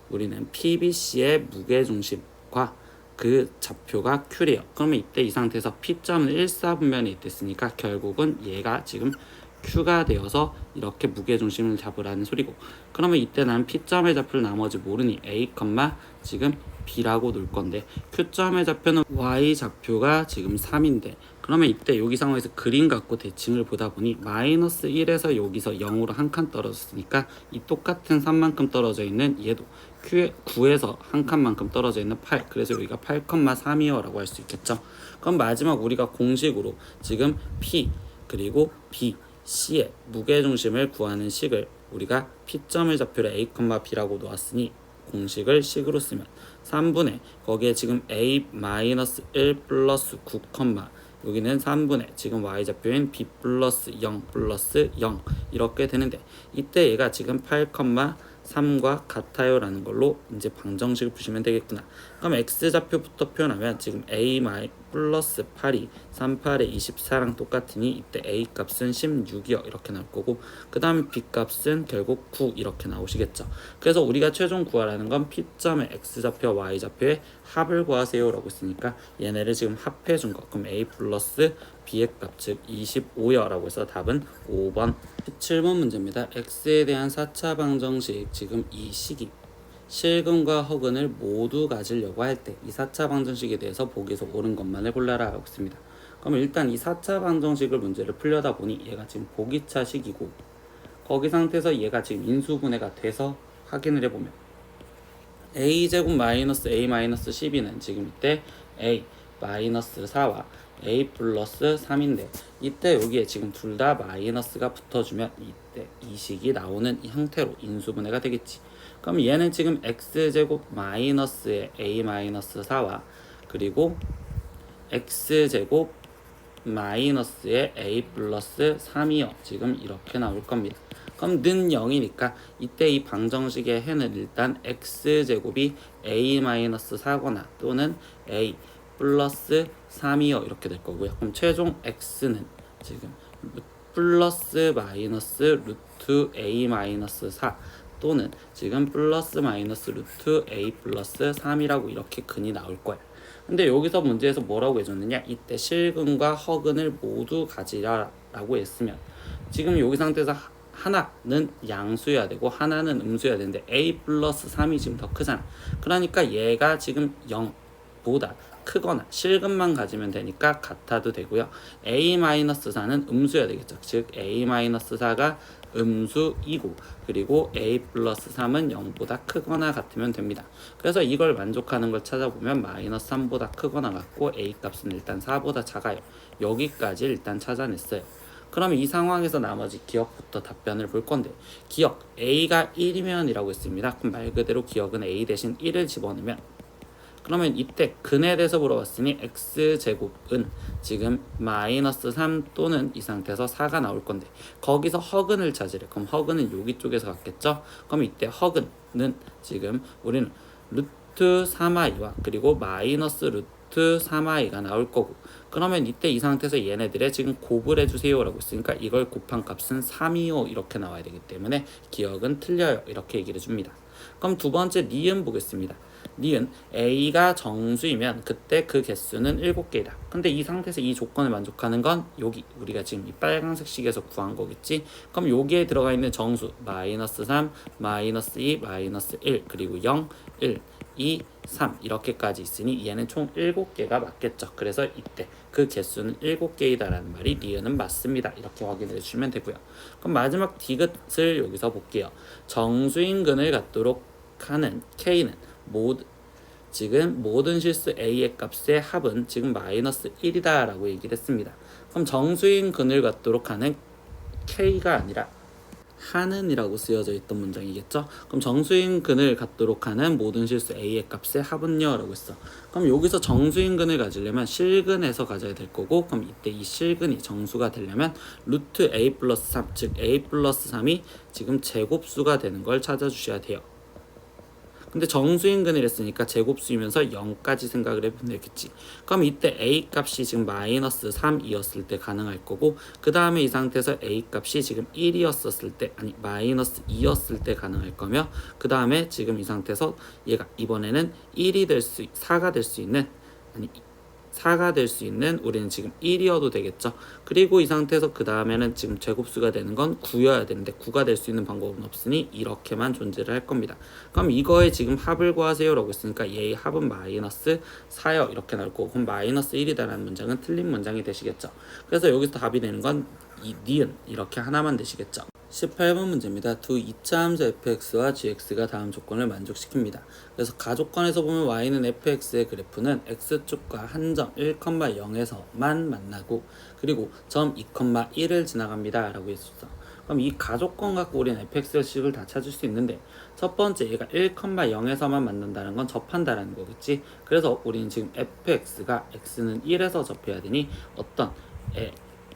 우리는 PBC의 무게중심과 그 좌표가 Q래요. 그러면 이때 이 상태에서 P점은 1사분면에 있댔으니까 결국은 얘가 지금 Q가 되어서 이렇게 무게중심을 잡으라는 소리고 그러면 이때 난 P점의 좌표를 나머지 모르니 A, 지금 B라고 놓을 건데 Q점의 좌표는 Y좌표가 지금 3인데 그러면 이때 여기 상황에서 그림 갖고 대칭을 보다 보니 마이너스 1에서 여기서 0으로 한 칸 떨어졌으니까 이 똑같은 3만큼 떨어져 있는 얘도 Q의 9에서 한 칸만큼 떨어져 있는 8 그래서 여기가 8,3이요 라고 할 수 있겠죠. 그럼 마지막 우리가 공식으로 지금 P 그리고 B, C의 무게중심을 구하는 식을 우리가 P점의 좌표를 A, B라고 놓았으니 공식을 식으로 쓰면 3분의 거기에 지금 A-1 플러스 9, 여기는 3분의 지금 Y좌표인 B 플러스 0 플러스 0 이렇게 되는데 이때 얘가 지금 8,3과 같아요 라는 걸로 이제 방정식을 푸시면 되겠구나. 그럼 X좌표부터 표현하면 지금 A 플러스 8이 38에 24랑 똑같으니 이때 A 값은 16이요 이렇게 나올 거고 그 다음에 B 값은 결국 9 이렇게 나오시겠죠. 그래서 우리가 최종 구하라는 건 P점의 X좌표와 Y좌표의 합을 구하세요 라고 했으니까 얘네를 지금 합해 준 거. 그럼 A 플러스 B의 값 즉 25요 라고 해서 답은 5번. 17번 문제입니다. X에 대한 4차 방정식 지금 이 식이 실근과 허근을 모두 가지려고 할 때 이 4차 방정식에 대해서 보기에서 옳은 것만을 골라라 하고 있습니다. 그러면 일단 이 4차 방정식을 문제를 풀려다 보니 얘가 지금 보기차식이고 거기 상태에서 얘가 지금 인수분해가 돼서 확인을 해보면 a제곱 마이너스 a 마이너스 12는 지금 이때 a 마이너스 4와 a 플러스 3인데 이때 여기에 지금 둘 다 마이너스가 붙어주면 이때 이 식이 나오는 이 형태로 인수분해가 되겠지. 그럼 얘는 지금 x제곱 마이너스의 a 마이너스 4와 그리고 x제곱 마이너스의 a 플러스 3이요. 지금 이렇게 나올 겁니다. 그럼 는 0이니까 이때 이 방정식의 해는 일단 x제곱이 a 마이너스 4거나 또는 a 플러스 3이요. 이렇게 될 거고요. 그럼 최종 x는 지금 플러스 마이너스 루트 a 마이너스 4 또는 지금 플러스 마이너스 루트 a 플러스 3이라고 이렇게 근이 나올 거야. 근데 여기서 문제에서 뭐라고 해줬느냐, 이때 실근과 허근을 모두 가지라 라고 했으면 지금 여기 상태에서 하나는 양수여야 되고 하나는 음수여야 되는데 a 플러스 3이 지금 더 크잖아. 그러니까 얘가 지금 0보다 크거나 실근만 가지면 되니까 같아도 되고요. a-4는 음수여야 되겠죠. 즉 a-4가 음수이고 그리고 a 플러스 3은 0보다 크거나 같으면 됩니다. 그래서 이걸 만족하는 걸 찾아보면 마이너스 3보다 크거나 같고 a 값은 일단 4보다 작아요. 여기까지 일단 찾아냈어요. 그럼 이 상황에서 나머지 기억부터 답변을 볼 건데, 기억 a가 1이면 이라고 했습니다. 그럼 말 그대로 기억은 a 대신 1을 집어넣으면, 그러면 이때 근에 대해서 물어봤으니 x제곱은 지금 마이너스 3 또는 이 상태에서 4가 나올 건데 거기서 허근을 찾으래. 그럼 허근은 여기 쪽에서 갔겠죠. 그럼 이때 허근은 지금 우리는 루트 3i와 그리고 마이너스 루트 3i가 나올 거고, 그러면 이때 이 상태에서 얘네들의 지금 곱을 해주세요 라고 했으니까 이걸 곱한 값은 3이요 이렇게 나와야 되기 때문에 기억은 틀려요 이렇게 얘기를 해줍니다. 그럼 두 번째 니은 보겠습니다. 니은 a가 정수이면 그때 그 개수는 7개이다. 근데 이 상태에서 이 조건을 만족하는 건 여기 우리가 지금 이 빨간색 식에서 구한 거겠지. 그럼 여기에 들어가 있는 정수 마이너스 3, 마이너스 2, 마이너스 1 그리고 0, 1, 2, 3 이렇게까지 있으니 얘는 총 7개가 맞겠죠. 그래서 이때 그 개수는 7개이다 라는 말이 니은은 맞습니다. 이렇게 확인해 주시면 되고요. 그럼 마지막 디귿을 여기서 볼게요. 정수인 근을 갖도록 하는 k는 지금 모든 실수 a의 값의 합은 지금 마이너스 1이다 라고 얘기를 했습니다. 그럼 정수인 근을 갖도록 하는 k가 아니라 하는이라고 쓰여져 있던 문장이겠죠. 그럼 정수인 근을 갖도록 하는 모든 실수 a의 값의 합은요 라고 했어. 그럼 여기서 정수인 근을 가지려면 실근에서 가져야 될 거고, 그럼 이때 이 실근이 정수가 되려면 루트 a 플러스 3, 즉 a 플러스 3이 지금 제곱수가 되는 걸 찾아주셔야 돼요. 근데 정수인 근을 했으니까 제곱수이면서 0까지 생각을 해보면 되겠지. 그럼 이때 a 값이 지금 마이너스 3이었을 때 가능할 거고, 그 다음에 이 상태에서 a 값이 지금 1이었을 때, 아니 마이너스 2였을 때 가능할 거며, 그 다음에 지금 이 상태에서 얘가 이번에는 4가 될 수 있는, 아니 4가 될 수 있는 우리는 지금 1이어도 되겠죠. 그리고 이 상태에서 그 다음에는 지금 제곱수가 되는 건 9여야 되는데 9가 될 수 있는 방법은 없으니 이렇게만 존재를 할 겁니다. 그럼 이거에 지금 합을 구하세요 라고 했으니까 얘의 합은 마이너스 4요 이렇게 나올 거고, 그럼 마이너스 1이다 라는 문장은 틀린 문장이 되시겠죠. 그래서 여기서 답이 되는 건 이 니은 이렇게 하나만 되시겠죠. 18번 문제입니다. 두 2차 함수 fx와 gx가 다음 조건을 만족시킵니다. 그래서 가조건에서 보면 y는 fx의 그래프는 x축과 한 점 1,0에서만 만나고 그리고 점 2,1을 지나갑니다 라고 했었어. 그럼 이 가조건 갖고 우리는 fx의 식을 다 찾을 수 있는데, 첫 번째 얘가 1,0에서만 만난다는 건 접한다라는 거겠지. 그래서 우리는 지금 fx가 x는 1에서 접해야 되니 어떤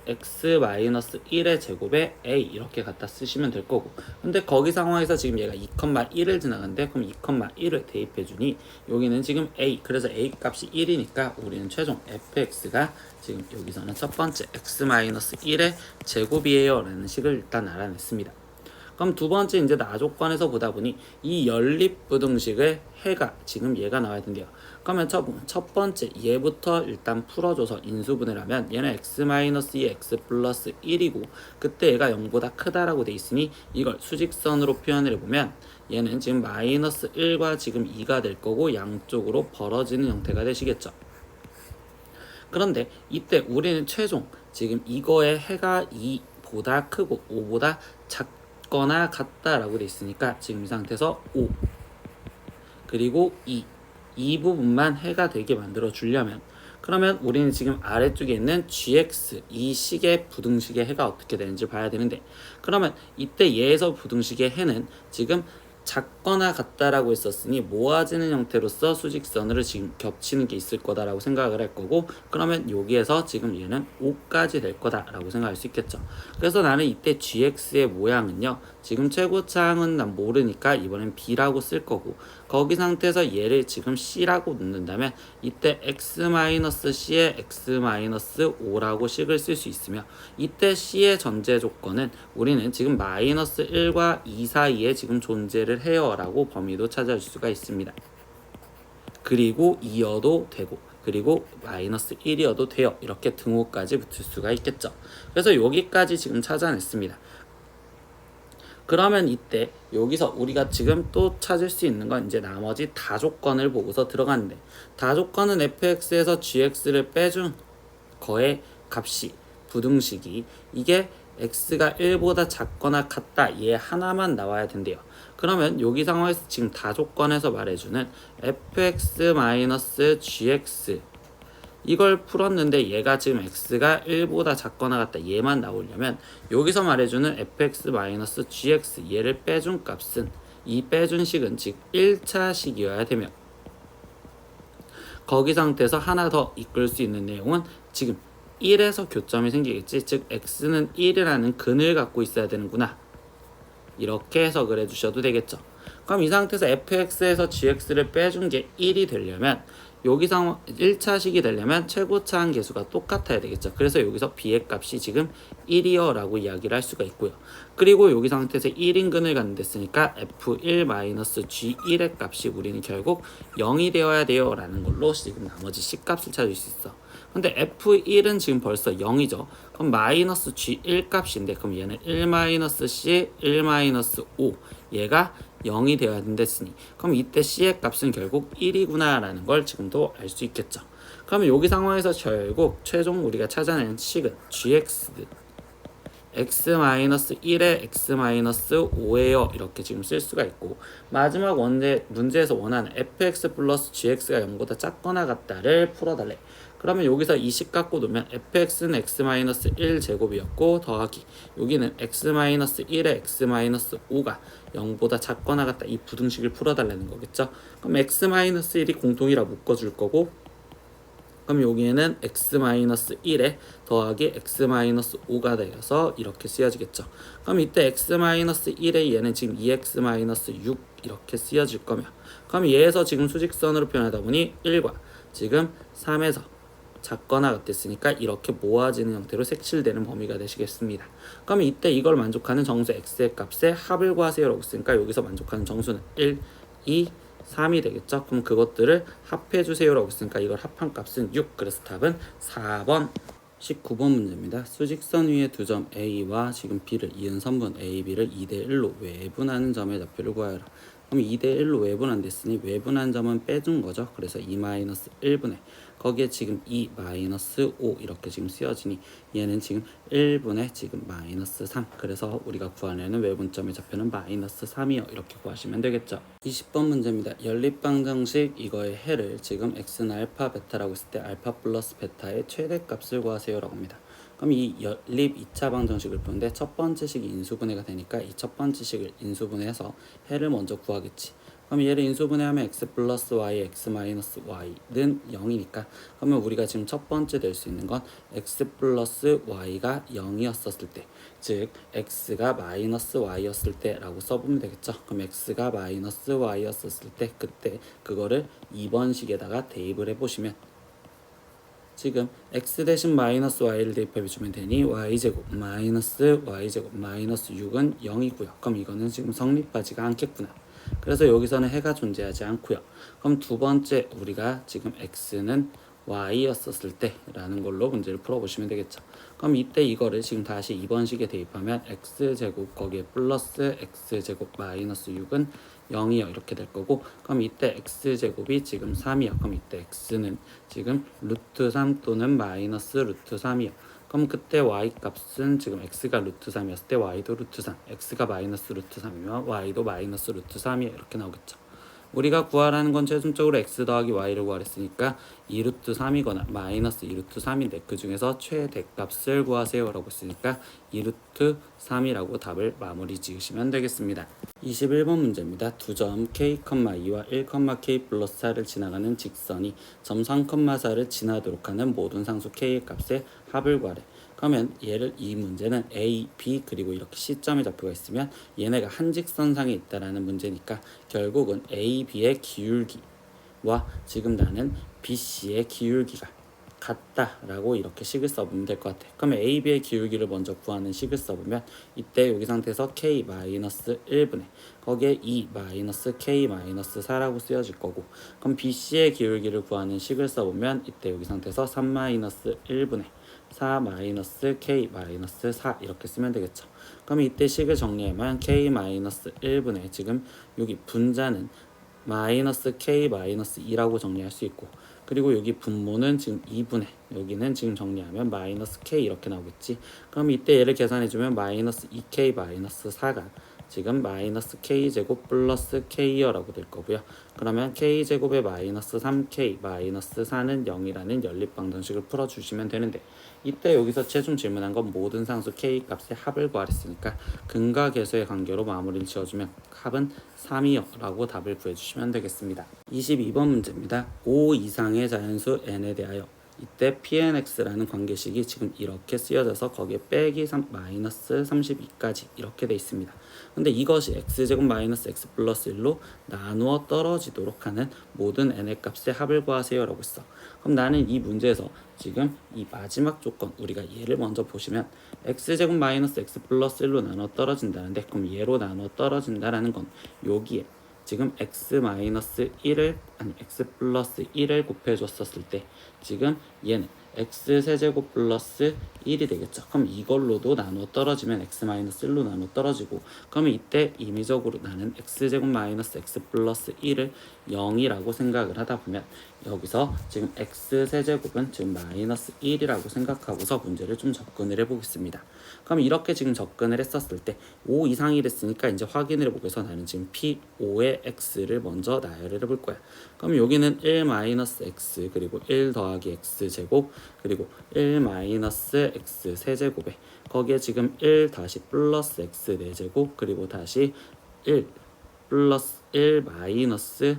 x-1의 제곱에 a 이렇게 갖다 쓰시면 될 거고, 근데 거기 상황에서 지금 얘가 2,1을 지나간대. 그럼 2,1을 대입해 주니 여기는 지금 a, 그래서 a 값이 1이니까 우리는 최종 fx가 지금 여기서는 첫 번째 x-1의 제곱이에요 라는 식을 일단 알아냈습니다. 그럼 두 번째 이제 나조건에서 보다 보니 이 연립부등식의 해가 지금 얘가 나와야 된대요. 그러면 첫 번째 얘부터 일단 풀어줘서 인수분해를 하면 얘는 x-2 x 플러스 1이고 그때 얘가 0보다 크다라고 돼 있으니 이걸 수직선으로 표현을 해보면 얘는 지금 마이너스 1과 지금 2가 될 거고 양쪽으로 벌어지는 형태가 되시겠죠. 그런데 이때 우리는 최종 지금 이거의 해가 2보다 크고 5보다 작거나 같다라고 돼 있으니까 지금 이 상태에서 5 그리고 2이 부분만 해가 되게 만들어 주려면 그러면 우리는 지금 아래쪽에 있는 GX 이 식의 부등식의 해가 어떻게 되는지 봐야 되는데 그러면 이때 얘에서 부등식의 해는 지금 작거나 같다라고 했었으니 모아지는 형태로서 수직선으로 지금 겹치는 게 있을 거다라고 생각을 할 거고 그러면 여기에서 지금 얘는 5까지 될 거다라고 생각할 수 있겠죠. 그래서 나는 이때 GX의 모양은요 지금 최고차항은 난 모르니까 이번엔 B라고 쓸 거고 거기 상태에서 얘를 지금 C라고 넣는다면 이때 X-C에 X-5라고 식을 쓸 수 있으며 이때 C의 전제 조건은 우리는 지금 마이너스 1과 2 사이에 지금 존재를 해요 라고 범위도 찾아줄 수가 있습니다. 그리고 2여도 되고 그리고 마이너스 1이어도 돼요. 이렇게 등호까지 붙일 수가 있겠죠. 그래서 여기까지 지금 찾아냈습니다. 그러면 이때 여기서 우리가 지금 또 찾을 수 있는 건 이제 나머지 다조건을 보고서 들어가는데 다조건은 fx에서 gx를 빼준 거의 값이 부등식이 이게 x가 1보다 작거나 같다 얘 하나만 나와야 된대요. 그러면 여기 상황에서 지금 다조건에서 말해주는 fx-gx 이걸 풀었는데 얘가 지금 x가 1보다 작거나 같다 얘만 나오려면 여기서 말해주는 fx-gx 얘를 빼준 값은 이 빼준 식은 즉 1차 식이어야 되며 거기 상태에서 하나 더 이끌 수 있는 내용은 지금 1에서 교점이 생기겠지. 즉 x는 1이라는 근을 갖고 있어야 되는구나. 이렇게 해석을 해주셔도 되겠죠. 그럼 이 상태에서 fx에서 gx를 빼준 게 1이 되려면 여기 상황 1차식이 되려면 최고차항 계수가 똑같아야 되겠죠. 그래서 여기서 b의 값이 지금 1이요 라고 이야기를 할 수가 있고요. 그리고 여기 상태에서 1인근을 갖는 됐으니까 f1-g1의 값이 우리는 결국 0이 되어야 돼요 라는 걸로 지금 나머지 C값을 찾을 수 있어. 근데 f1은 지금 벌써 0이죠. 그럼 마이너스 g1 값인데 그럼 얘는 1-c 1-5 얘가 0이 되어야 된댔으니 그럼 이때 c의 값은 결국 1이구나 라는 걸 지금도 알 수 있겠죠. 그러면 여기 상황에서 결국 최종 우리가 찾아낸 식은 gx x-1에 x-5예요 이렇게 지금 쓸 수가 있고 마지막 문제에서 원하는 fx 플러스 gx가 0보다 작거나 같다를 풀어달래. 그러면 여기서 이 식 갖고 놓으면 fx는 x-1 제곱이었고 더하기 여기는 x-1에 x-5가 0보다 작거나 같다 이 부등식을 풀어달라는 거겠죠. 그럼 x-1이 공통이라 묶어줄 거고 그럼 여기에는 x-1에 더하기 x-5가 되어서 이렇게 쓰여지겠죠. 그럼 이때 x-1에 얘는 지금 2x-6 이렇게 쓰여질 거며 그럼 얘에서 지금 수직선으로 표현하다 보니 1과 지금 3에서 작거나 같았으니까 이렇게 모아지는 형태로 색칠되는 범위가 되시겠습니다. 그럼 이때 이걸 만족하는 정수 x의 값에 합을 구하세요 라고 했으니까 여기서 만족하는 정수는 1, 2, 3이 되겠죠. 그럼 그것들을 합해주세요 라고 했으니까 이걸 합한 값은 6. 그래서 답은 4번 19번 문제입니다. 수직선 위에 두 점 A와 지금 B를 이은 선분 AB를 2대1로 외분하는 점의 좌표를 구하여라. 그럼 2대1로 외분한 됐으니 외분한 점은 빼준 거죠. 그래서 2-1분의 거기에 지금 2-5 이렇게 지금 쓰여지니 얘는 지금 1분의 지금 -3 그래서 우리가 구하려는 외분점의 좌표는 -3이요 이렇게 구하시면 되겠죠. 20번 문제입니다. 연립방정식 이거의 해를 지금 x는 알파 베타라고 했을 때 알파 플러스 베타의 최대값을 구하세요 라고 합니다. 그럼 이 연립 2차 방정식을 푸는데 첫 번째 식이 인수분해가 되니까 이 첫 번째 식을 인수분해해서 해를 먼저 구하겠지. 그럼 얘를 인수분해하면 x 플러스 y, x 마이너스 y는 0이니까 그러면 우리가 지금 첫 번째 될 수 있는 건 x 플러스 y가 0이었을 때, 즉 x가 마이너스 y였을 때라고 써보면 되겠죠. 그럼 x가 마이너스 y였을 때 그때 그거를 2번 식에다가 대입을 해보시면 지금 x 대신 마이너스 y를 대입해주면 되니 y제곱 마이너스 y제곱 마이너스 6은 0이고요. 그럼 이거는 지금 성립하지가 않겠구나. 그래서 여기서는 해가 존재하지 않고요. 그럼 두 번째 우리가 지금 x는 y였었을 때 라는 걸로 문제를 풀어보시면 되겠죠. 그럼 이때 이거를 지금 다시 2번식에 대입하면 x제곱 거기에 플러스 x제곱 마이너스 6은 0이요 이렇게 될 거고, 그럼 이때 x제곱이 지금 3이요. 그럼 이때 x는 지금 루트 3 또는 마이너스 루트 3이요. 그럼 그때 y 값은 지금 x가 루트 3이었을 때 y도 루트 3, x가 마이너스 루트 3이면 y도 마이너스 루트 3이요 이렇게 나오겠죠. 우리가 구하라는 건 최종적으로 x 더하기 y를 구하랬으니까 2루트 3이거나 마이너스 2루트 3인데 그 중에서 최대값을 구하세요 라고 했으니까 2루트 3이라고 답을 마무리 지으시면 되겠습니다. 21번 문제입니다. 두 점 k, 2와 1, k 플러스 4를 지나가는 직선이 점 3, 4를 지나도록 하는 모든 상수 k의 값의 합을 구하래. 그러면 이 문제는 A, B 그리고 이렇게 C점의 좌표가 있으면 얘네가 한 직선상에 있다라는 문제니까 결국은 A, B의 기울기와 지금 나는 B, C의 기울기가 같다라고 이렇게 식을 써보면 될 것 같아. 그러면 A, B의 기울기를 먼저 구하는 식을 써보면 이때 여기 상태에서 K-1분의 거기에 2-K-4라고 쓰여질 거고, 그럼 B, C의 기울기를 구하는 식을 써보면 이때 여기 상태에서 3-1분의 4-K-4 이렇게 쓰면 되겠죠. 그럼 이때 식을 정리하면 K-1분의 지금 여기 분자는 마이너스 K-2라고 정리할 수 있고, 그리고 여기 분모는 지금 2분의 여기는 지금 정리하면 마이너스 K 이렇게 나오겠지. 그럼 이때 얘를 계산해주면 마이너스 2K-4가 지금 마이너스 K제곱 플러스 K여라고 될 거고요. 그러면 K제곱의 마이너스 3K 마이너스 4는 0이라는 연립방정식을 풀어주시면 되는데, 이때 여기서 최종 질문한 건 모든 상수 K 값의 합을 구하랬으니까 근과 계수의 관계로 마무리를 지어주면 합은 3이요 라고 답을 구해주시면 되겠습니다. 22번 문제입니다. 5 이상의 자연수 n에 대하여 이때 pnx라는 관계식이 지금 이렇게 쓰여져서 거기에 빼기 마이너스 32까지 이렇게 돼 있습니다. 근데 이것이 x제곱 마이너스 x 플러스 1로 나누어 떨어지도록 하는 모든 n의 값의 합을 구하세요 라고 했어. 그럼 나는 이 문제에서 지금 이 마지막 조건 우리가 얘를 먼저 보시면 x제곱 마이너스 x 플러스 1로 나누어 떨어진다는데, 그럼 얘로 나누어 떨어진다라는 건 여기에 지금 x 마이너스 1을 x 플러스 1을 곱해줬었을 때 지금 얘는 x 세제곱 플러스 1이 되겠죠. 그럼 이걸로도 나누어 떨어지면 x 마이너스 1로 나누어 떨어지고, 그러면 이때 임의적으로 나는 x제곱 마이너스 x 플러스 1을 0이라고 생각을 하다 보면 여기서 지금 x 세제곱은 지금 마이너스 1이라고 생각하고서 문제를 좀 접근을 해보겠습니다. 그럼 이렇게 지금 접근을 했었을 때 5 이상이 됐으니까 이제 확인을 해보기 위해서 나는 지금 P5의 x를 먼저 나열을 해볼 거야. 그럼 여기는 1 마이너스 x 그리고 1 더하기 x 제곱 그리고 1 마이너스 x 세제곱에 거기에 지금 1 다시 플러스 x 4제곱 그리고 다시 1 플러스 1 마이너스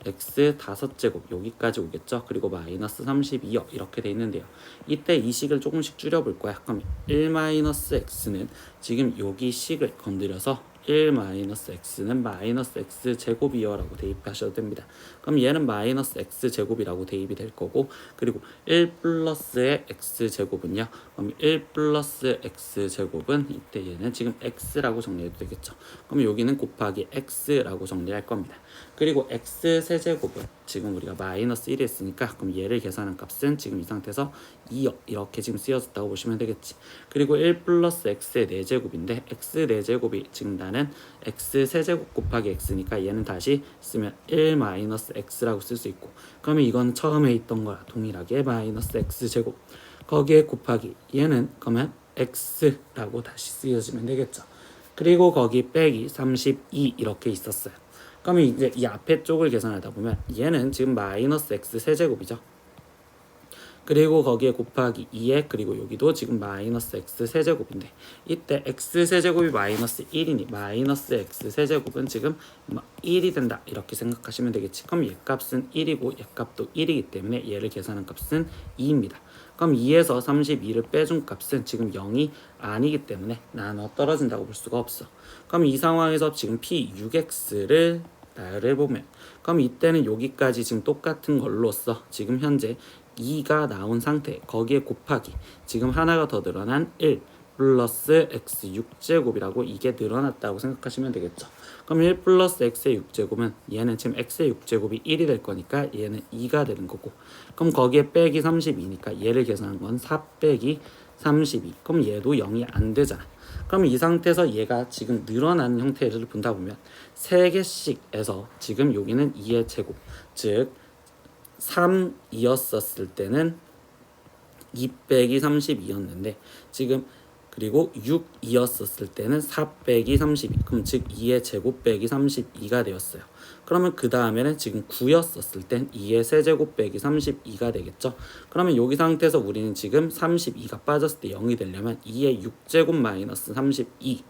x 5제곱 여기까지 오겠죠. 그리고 마이너스 32요 이렇게 돼 있는데요. 이때 이 식을 조금씩 줄여볼 거야. 그럼 1 마이너스 x는 지금 여기 식을 건드려서 1 마이너스 x는 마이너스 x 제곱이요 라고 대입하셔도 됩니다. 그럼 얘는 마이너스 x 제곱이라고 대입이 될 거고, 그리고 1 플러스의 x 제곱은요, 그럼 1 플러스 x 제곱은 이때 얘는 지금 x라고 정리해도 되겠죠. 그럼 여기는 곱하기 x라고 정리할 겁니다. 그리고 x 세제곱은 지금 우리가 마이너스 1이 했으니까 그럼 얘를 계산한 값은 지금 이 상태에서 2요 이렇게 지금 쓰여졌다고 보시면 되겠지. 그리고 1 플러스 x의 4제곱인데 x 4제곱이 지금 나는 x 세제곱 곱하기 x니까 얘는 다시 쓰면 1 마이너스 x라고 쓸 수 있고, 그러면 이건 처음에 있던 거랑 동일하게 마이너스 x 제곱 거기에 곱하기 얘는 그러면 x라고 다시 쓰여지면 되겠죠. 그리고 거기 빼기 32 이렇게 있었어요. 그러면 이제 이 앞에 쪽을 계산하다 보면 얘는 지금 마이너스 x 세제곱이죠. 그리고 거기에 곱하기 2에 그리고 여기도 지금 마이너스 x 세제곱인데, 이때 x 세제곱이 마이너스 1이니 마이너스 x 세제곱은 지금 1이 된다 이렇게 생각하시면 되겠지. 그럼 얘 값은 1이고 얘 값도 1이기 때문에 얘를 계산한 값은 2입니다. 그럼 2에서 32를 빼준 값은 지금 0이 아니기 때문에 나눠 떨어진다고 볼 수가 없어. 그럼 이 상황에서 지금 P6X를 나열해보면 그럼 이때는 여기까지 지금 똑같은 걸로써 지금 현재 2가 나온 상태 거기에 곱하기 지금 하나가 더 늘어난 1 플러스 x 6제곱이라고 이게 늘어났다고 생각하시면 되겠죠. 그럼 1 플러스 x의 6제곱은 얘는 지금 x의 6제곱이 1이 될 거니까 얘는 2가 되는 거고, 그럼 거기에 빼기 32니까 얘를 계산한 건 4 빼기 32. 그럼 얘도 0이 안 되잖아. 그럼 이 상태에서 얘가 지금 늘어나는 형태를 본다 보면 3개씩에서 지금 여기는 2의 제곱, 즉 3이었었을 때는 2 빼기 32였는데 지금 그리고 6이었었을 때는 4 빼기 32, 그럼 즉 2의 제곱 빼기 32가 되었어요. 그러면 그 다음에는 지금 9였었을 땐 2의 세제곱 빼기 32가 되겠죠. 그러면 여기 상태에서 우리는 지금 32가 빠졌을 때 0이 되려면 2의 6제곱 마이너스 32,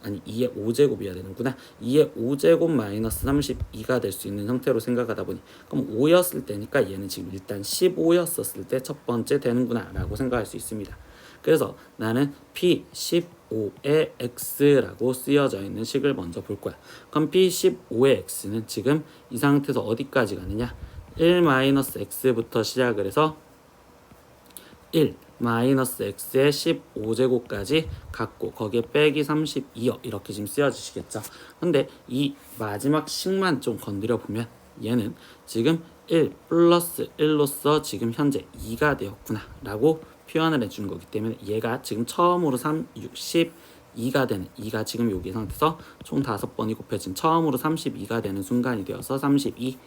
아니 2의 5제곱이어야 되는구나. 2의 5제곱 마이너스 32가 될 수 있는 형태로 생각하다 보니 그럼 5였을 때니까 얘는 지금 일단 15였었을 때 첫 번째 되는구나 라고 생각할 수 있습니다. 그래서 나는 P15의 X라고 쓰여져 있는 식을 먼저 볼 거야. 그럼 P15의 X는 지금 이 상태에서 어디까지 가느냐? 1-X부터 시작을 해서 1 마이너스 x의 15제곱까지 갖고 거기에 빼기 32요 이렇게 지금 쓰여지시겠죠. 근데 이 마지막 식만 좀 건드려 보면 얘는 지금 1 플러스 1로서 지금 현재 2가 되었구나 라고 표현을 해준 거기 때문에 얘가 지금 처음으로 62가 되는, 2가 지금 여기 상태에서 총 5번이 곱해진 처음으로 32가 되는 순간이 되어서 32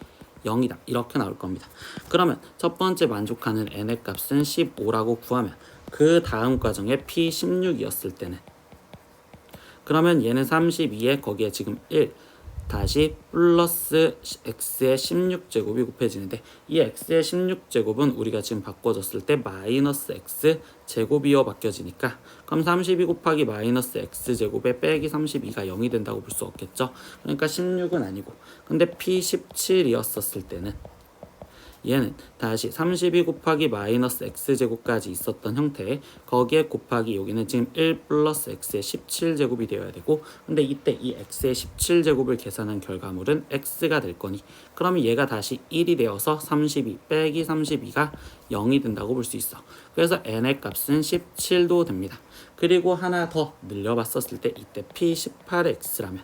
0이다 이렇게 나올 겁니다. 그러면 첫 번째 만족하는 n의 값은 15라고 구하면 그 다음 과정에 P16이었을 때는 그러면 얘는 32에 거기에 지금 1 다시 플러스 x의 16제곱이 곱해지는데 이 x의 16제곱은 우리가 지금 바꿔줬을 때 마이너스 x 제곱이어 바뀌어지니까 그럼 32 곱하기 마이너스 x제곱에 빼기 32가 0이 된다고 볼 수 없겠죠. 그러니까 16은 아니고 근데 P17이었었을 때는 얘는 다시 32 곱하기 마이너스 x제곱까지 있었던 형태에 거기에 곱하기 여기는 지금 1 플러스 x의 17제곱이 되어야 되고 근데 이때 이 x의 17제곱을 계산한 결과물은 x가 될 거니 그러면 얘가 다시 1이 되어서 32 빼기 32가 0이 된다고 볼 수 있어. 그래서 n의 값은 17도 됩니다. 그리고 하나 더 늘려봤었을 때 이때 P18의 x라면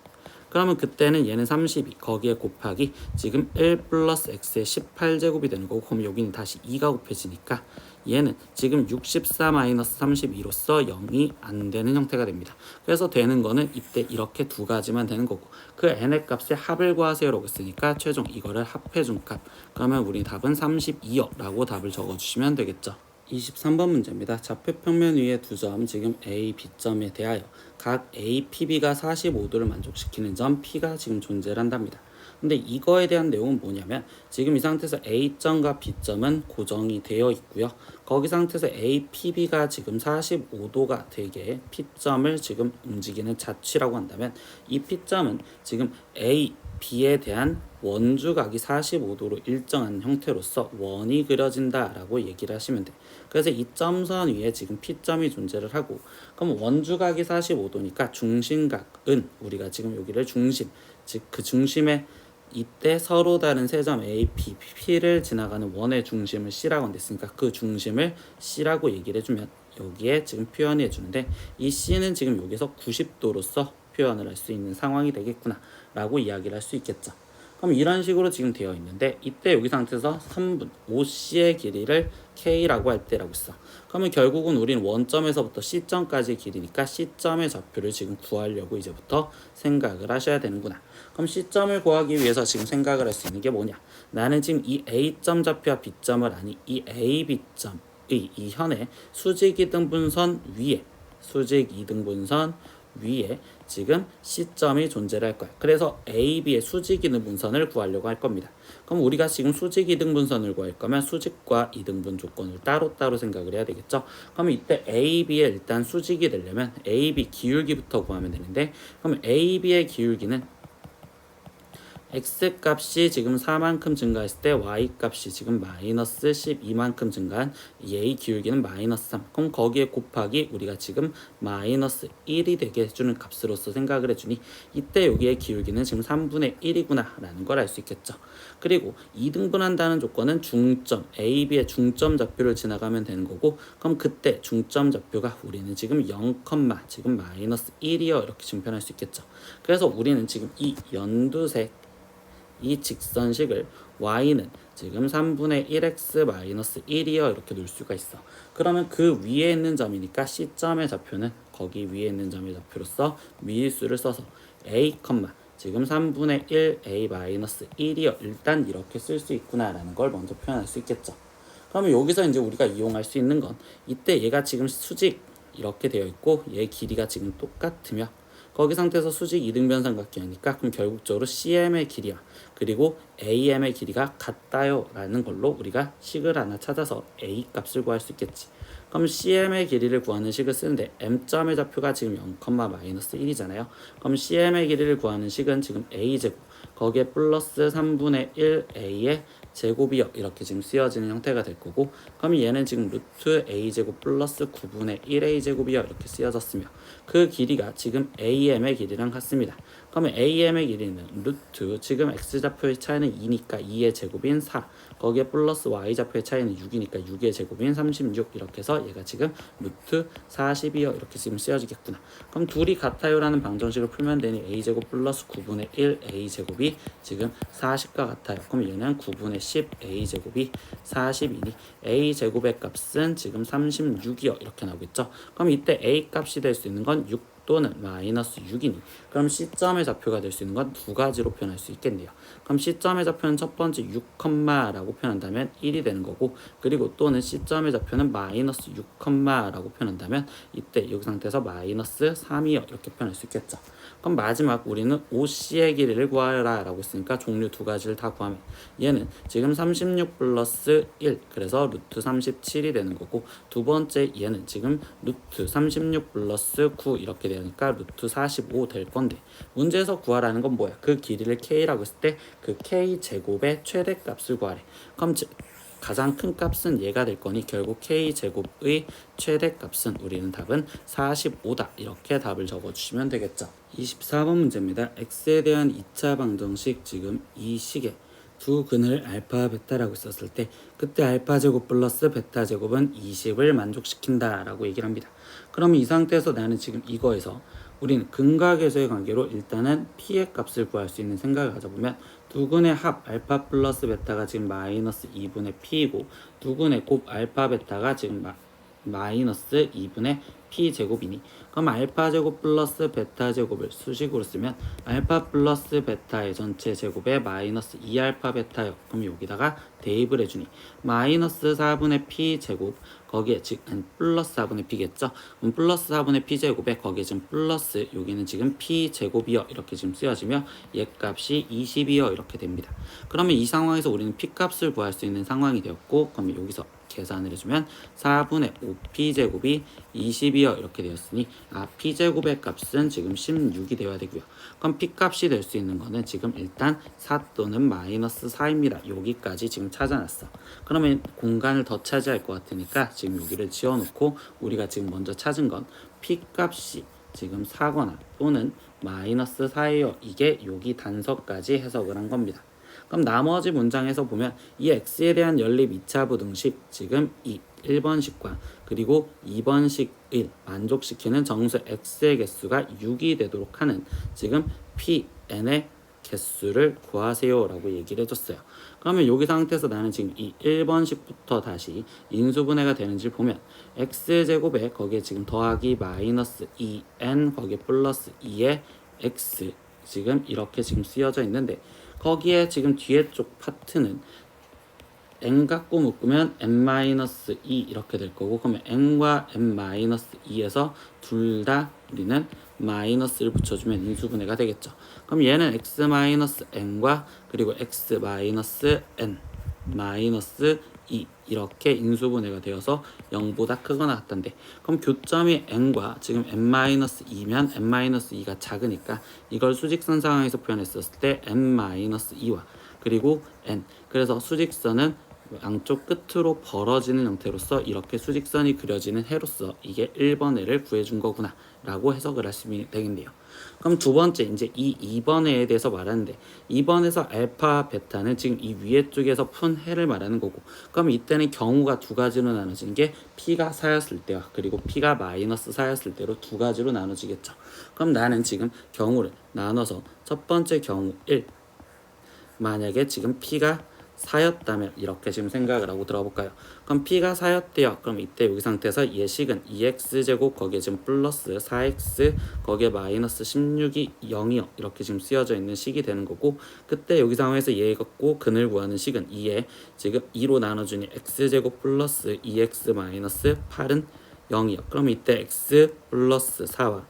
그러면 그때는 얘는 32 거기에 곱하기 지금 1 플러스 x의 18제곱이 되는 거고 그럼 여기는 다시 2가 곱해지니까 얘는 지금 64 마이너스 32로서 0이 안 되는 형태가 됩니다. 그래서 되는 거는 이때 이렇게 두 가지만 되는 거고 그 n의 값의 합을 구하세요라고 했으니까 최종 이거를 합해준 값 그러면 우리 답은 32요 라고 답을 적어주시면 되겠죠. 23번 문제입니다. 좌표 평면 위에 두 점 지금 A, B점에 대하여 각 A, PB가 45도를 만족시키는 점 P가 지금 존재를 한답니다. 근데 이거에 대한 내용은 뭐냐면 지금 이 상태에서 A점과 B점은 고정이 되어 있고요. 거기 상태에서 A, PB가 지금 45도가 되게 P점을 지금 움직이는 자취라고 한다면 이 P점은 지금 A, B에 대한 원주각이 45도로 일정한 형태로서 원이 그려진다라고 얘기를 하시면 돼. 그래서 이 점선 위에 지금 P점이 존재를 하고 그럼 원주각이 45도니까 중심각은 우리가 지금 여기를 중심, 즉 그 중심에 이때 서로 다른 세 점 A, P, P를 지나가는 원의 중심을 C라고 한댔으니까 그 중심을 C라고 얘기를 해주면 여기에 지금 표현해 주는데 이 C는 지금 여기서 90도로서 표현을 할 수 있는 상황이 되겠구나 라고 이야기를 할 수 있겠죠. 그럼 이런 식으로 지금 되어 있는데 이때 여기 상태에서 3분 OC의 길이를 K라고 할 때라고 있어. 그러면 결국은 우리는 원점에서부터 C점까지의 길이니까 C점의 좌표를 지금 구하려고 이제부터 생각을 하셔야 되는구나. 그럼 C점을 구하기 위해서 지금 생각을 할 수 있는 게 뭐냐. 나는 지금 이 A점 좌표와 B점을 아니 이 A, B점의 이 현의 수직이등분선 위에 수직이등분선 위에 지금 C점이 존재를 할 거야. 그래서 A, B의 수직이등분선을 구하려고 할 겁니다. 그럼 우리가 지금 수직이등분선을 구할 거면 수직과 이등분 조건을 따로따로 생각을 해야 되겠죠. 그럼 이때 A, B의 일단 수직이 되려면 A, B 기울기부터 구하면 되는데 그럼 A, B의 기울기는 X값이 지금 4만큼 증가했을 때 Y값이 지금 마이너스 12만큼 증가한 얘의 기울기는 마이너스 3. 그럼 거기에 곱하기 우리가 지금 마이너스 1이 되게 해주는 값으로서 생각을 해주니 이때 여기의 기울기는 지금 3분의 1이구나 라는 걸 알 수 있겠죠. 그리고 이등분한다는 조건은 중점 A, B의 중점 좌표를 지나가면 되는 거고 그럼 그때 중점 좌표가 우리는 지금 0, 지금 마이너스 1이요 이렇게 증표할 수 있겠죠. 그래서 우리는 지금 이 연두색 이 직선식을 y는 지금 3분의 1x 마이너스 1이요 이렇게 놓을 수가 있어. 그러면 그 위에 있는 점이니까 C점의 좌표는 거기 위에 있는 점의 좌표로서 미일수를 써서 a, 지금 3분의 1 a 마이너스 1이요 일단 이렇게 쓸 수 있구나 라는 걸 먼저 표현할 수 있겠죠. 그러면 여기서 이제 우리가 이용할 수 있는 건 이때 얘가 지금 수직 이렇게 되어 있고 얘 길이가 지금 똑같으며 거기 상태에서 수직 이등변 삼각형이니까 그럼 결국적으로 CM의 길이와 그리고 AM의 길이가 같다요 라는 걸로 우리가 식을 하나 찾아서 A 값을 구할 수 있겠지. 그럼 CM의 길이를 구하는 식을 쓰는데 M점의 좌표가 지금 0, 마이너스 1이잖아요. 그럼 CM의 길이를 구하는 식은 지금 A제곱 거기에 플러스 3분의 1A의 제곱이요 이렇게 지금 쓰여지는 형태가 될 거고 그럼 얘는 지금 루트 a제곱 플러스 9분의 1a제곱이요 이렇게 쓰여졌으며 그 길이가 지금 am의 길이랑 같습니다. 그러면 am의 길이는 루트 지금 x좌표의 차이는 2니까 2의 제곱인 4 거기에 플러스 y좌표의 차이는 6이니까 6의 제곱인 36 이렇게 해서 얘가 지금 루트 40이요 이렇게 지금 쓰여지겠구나. 그럼 둘이 같아요 라는 방정식을 풀면 되니 a제곱 플러스 9분의 1 a제곱이 지금 40과 같아요. 그럼 얘는 9분의 10 a제곱이 40이니 a제곱의 값은 지금 36이요 이렇게 나오겠죠. 그럼 이때 a 값이 될 수 있는 건 6 또는 마이너스 6이니 그럼 C점의 좌표가 될 수 있는 건 두 가지로 표현할 수 있겠네요. 그럼 C점의 좌표는 첫 번째 6, 라고 표현한다면 1이 되는 거고 그리고 또는 C점의 좌표는 마이너스 6, 라고 표현한다면 이때 여기 상태에서 마이너스 3이요 이렇게 표현할 수 있겠죠. 그럼 마지막 우리는 OC의 길이를 구하라 라고 했으니까 종류 두 가지를 다 구하면 얘는 지금 36 플러스 1 그래서 루트 37이 되는 거고 두 번째 얘는 지금 루트 36 플러스 9 이렇게 되니까 루트 45 될 건데 문제에서 구하라는 건 뭐야? 그 길이를 k라고 했을 때 그 k 제곱의 최대값을 구하래. 그럼 가장 큰 값은 얘가 될 거니 결국 k제곱의 최대값은 우리는 답은 45다 이렇게 답을 적어주시면 되겠죠. 24번 문제입니다. x에 대한 2차 방정식 지금 이 식에 두 근을 알파 베타라고 썼을 때 그때 알파 제곱 플러스 베타 제곱은 20을 만족시킨다 라고 얘기를 합니다. 그러면 이 상태에서 나는 지금 이거에서 우리는 근과 계수의 관계로 일단은 p의 값을 구할 수 있는 생각을 가져보면 두 근의 합 알파 플러스 베타가 지금 마이너스 2분의 p이고 두 근의 곱 알파 베타가 지금 마이너스 2분의 p 제곱이니 그럼 알파 제곱 플러스 베타 제곱을 수식으로 쓰면 알파 플러스 베타의 전체 제곱에 마이너스 2알파 베타요. 그럼 여기다가 대입을 해주니 마이너스 4분의 p 제곱 거기에 지금 플러스 4분의 p겠죠. 그럼 플러스 4분의 p 제곱에 거기에 지금 플러스 여기는 지금 p 제곱이요 이렇게 지금 쓰여지며 얘 값이 20이요 이렇게 됩니다. 그러면 이 상황에서 우리는 p 값을 구할 수 있는 상황이 되었고 그러면 여기서 계산을 해주면 4분의 5p제곱이 20이요 이렇게 되었으니 p제곱의 값은 지금 16이 되어야 되고요. 그럼 p값이 될 수 있는 거는 지금 일단 4 또는 마이너스 4입니다. 여기까지 지금 찾아놨어. 그러면 공간을 더 차지할 것 같으니까 지금 여기를 지워놓고 우리가 지금 먼저 찾은 건 p값이 지금 4거나 또는 마이너스 4예요. 이게 여기 단서까지 해석을 한 겁니다. 그럼 나머지 문장에서 보면 이 x에 대한 연립 2차 부등식 지금 이 1번식과 그리고 2번식을 만족시키는 정수 x의 개수가 6이 되도록 하는 지금 pn의 개수를 구하세요 라고 얘기를 해줬어요. 그러면 여기 상태에서 나는 지금 이 1번식부터 다시 인수분해가 되는지 보면 x제곱에 거기에 지금 더하기 마이너스 2n 거기에 플러스 2의 x 지금 이렇게 지금 쓰여져 있는데 거기에 지금 뒤에 쪽 파트는 n 갖고 묶으면 n-2 이렇게 될 거고 그러면 n과 n-2에서 둘 다 우리는 마이너스를 붙여주면 인수분해가 되겠죠. 그럼 얘는 x-n과 그리고 x-n -2 이렇게 인수분해가 되어서 0보다 크거나 같던데 그럼 교점이 n과 지금 n-2면 n-2가 작으니까 이걸 수직선 상황에서 표현했었을 때 n-2와 그리고 n 그래서 수직선은 양쪽 끝으로 벌어지는 형태로서 이렇게 수직선이 그려지는 해로서 이게 1번 해를 구해준 거구나 라고 해석을 하시면 되겠네요. 그럼 두 번째 이제 이 2번 해에 대해서 말하는데 2번에서 알파 베타는 지금 이 위에 쪽에서 푼 해를 말하는 거고 그럼 이때는 경우가 두 가지로 나눠지는 게 p가 4였을 때와 그리고 p가 마이너스 4였을 때로 두 가지로 나눠지겠죠. 그럼 나는 지금 경우를 나눠서 첫 번째 경우 1 만약에 지금 p가 4였다면 이렇게 지금 생각을 하고 들어볼까요? 그럼 P가 4였대요. 그럼 이때 여기 상태에서 예식은 2x제곱 거기에 지금 플러스 4x 거기에 마이너스 16이 0이요. 이렇게 지금 쓰여져 있는 식이 되는 거고, 그때 여기 상황에서 얘 갖고 근을 구하는 식은 2에 지금 2로 나눠주니 x제곱 플러스 2x 마이너스 8은 0이요. 그럼 이때 x 플러스 4와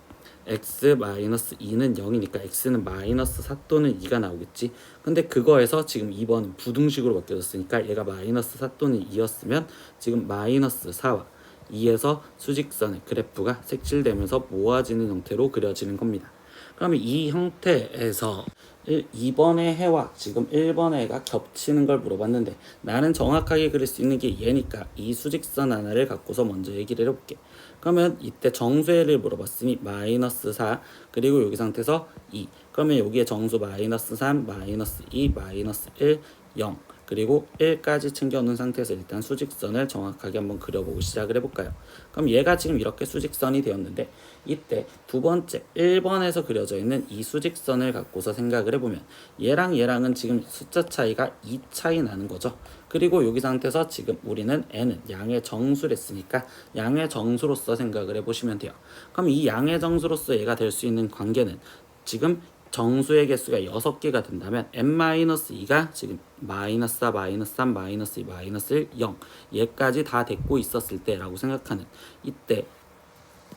x 마이너스 2는 0이니까 x는 마이너스 4 또는 2가 나오겠지. 근데 그거에서 지금 2번은 부등식으로 바뀌어졌으니까 얘가 마이너스 4 또는 2였으면 지금 마이너스 4와 2에서 수직선의 그래프가 색칠되면서 모아지는 형태로 그려지는 겁니다. 그러면 이 형태에서 2번의 해와 지금 1번의 해가 겹치는 걸 물어봤는데, 나는 정확하게 그릴 수 있는 게 얘니까 이 수직선 하나를 갖고서 먼저 얘기를 해볼게. 그러면 이때 정수의 해를 물어봤으니 마이너스 4 그리고 여기 상태에서 2, 그러면 여기에 정수 마이너스 3 마이너스 2 마이너스 1 0 그리고 1까지 챙겨놓은 상태에서 일단 수직선을 정확하게 한번 그려보고 시작을 해볼까요? 그럼 얘가 지금 이렇게 수직선이 되었는데, 이때 두 번째 1번에서 그려져 있는 이 수직선을 갖고서 생각을 해보면 얘랑 얘랑은 지금 숫자 차이가 2 차이 나는 거죠. 그리고 여기 상태에서 지금 우리는 n은 양의 정수를 했으니까 양의 정수로서 생각을 해보시면 돼요. 그럼 이 양의 정수로서 얘가 될 수 있는 관계는 지금 정수의 개수가 6개가 된다면 n-2가 지금 마이너스 4, 마이너스 3, 마이너스 2, 마이너스 1, 0 얘까지 다 됐고 있었을 때라고 생각하는 이때,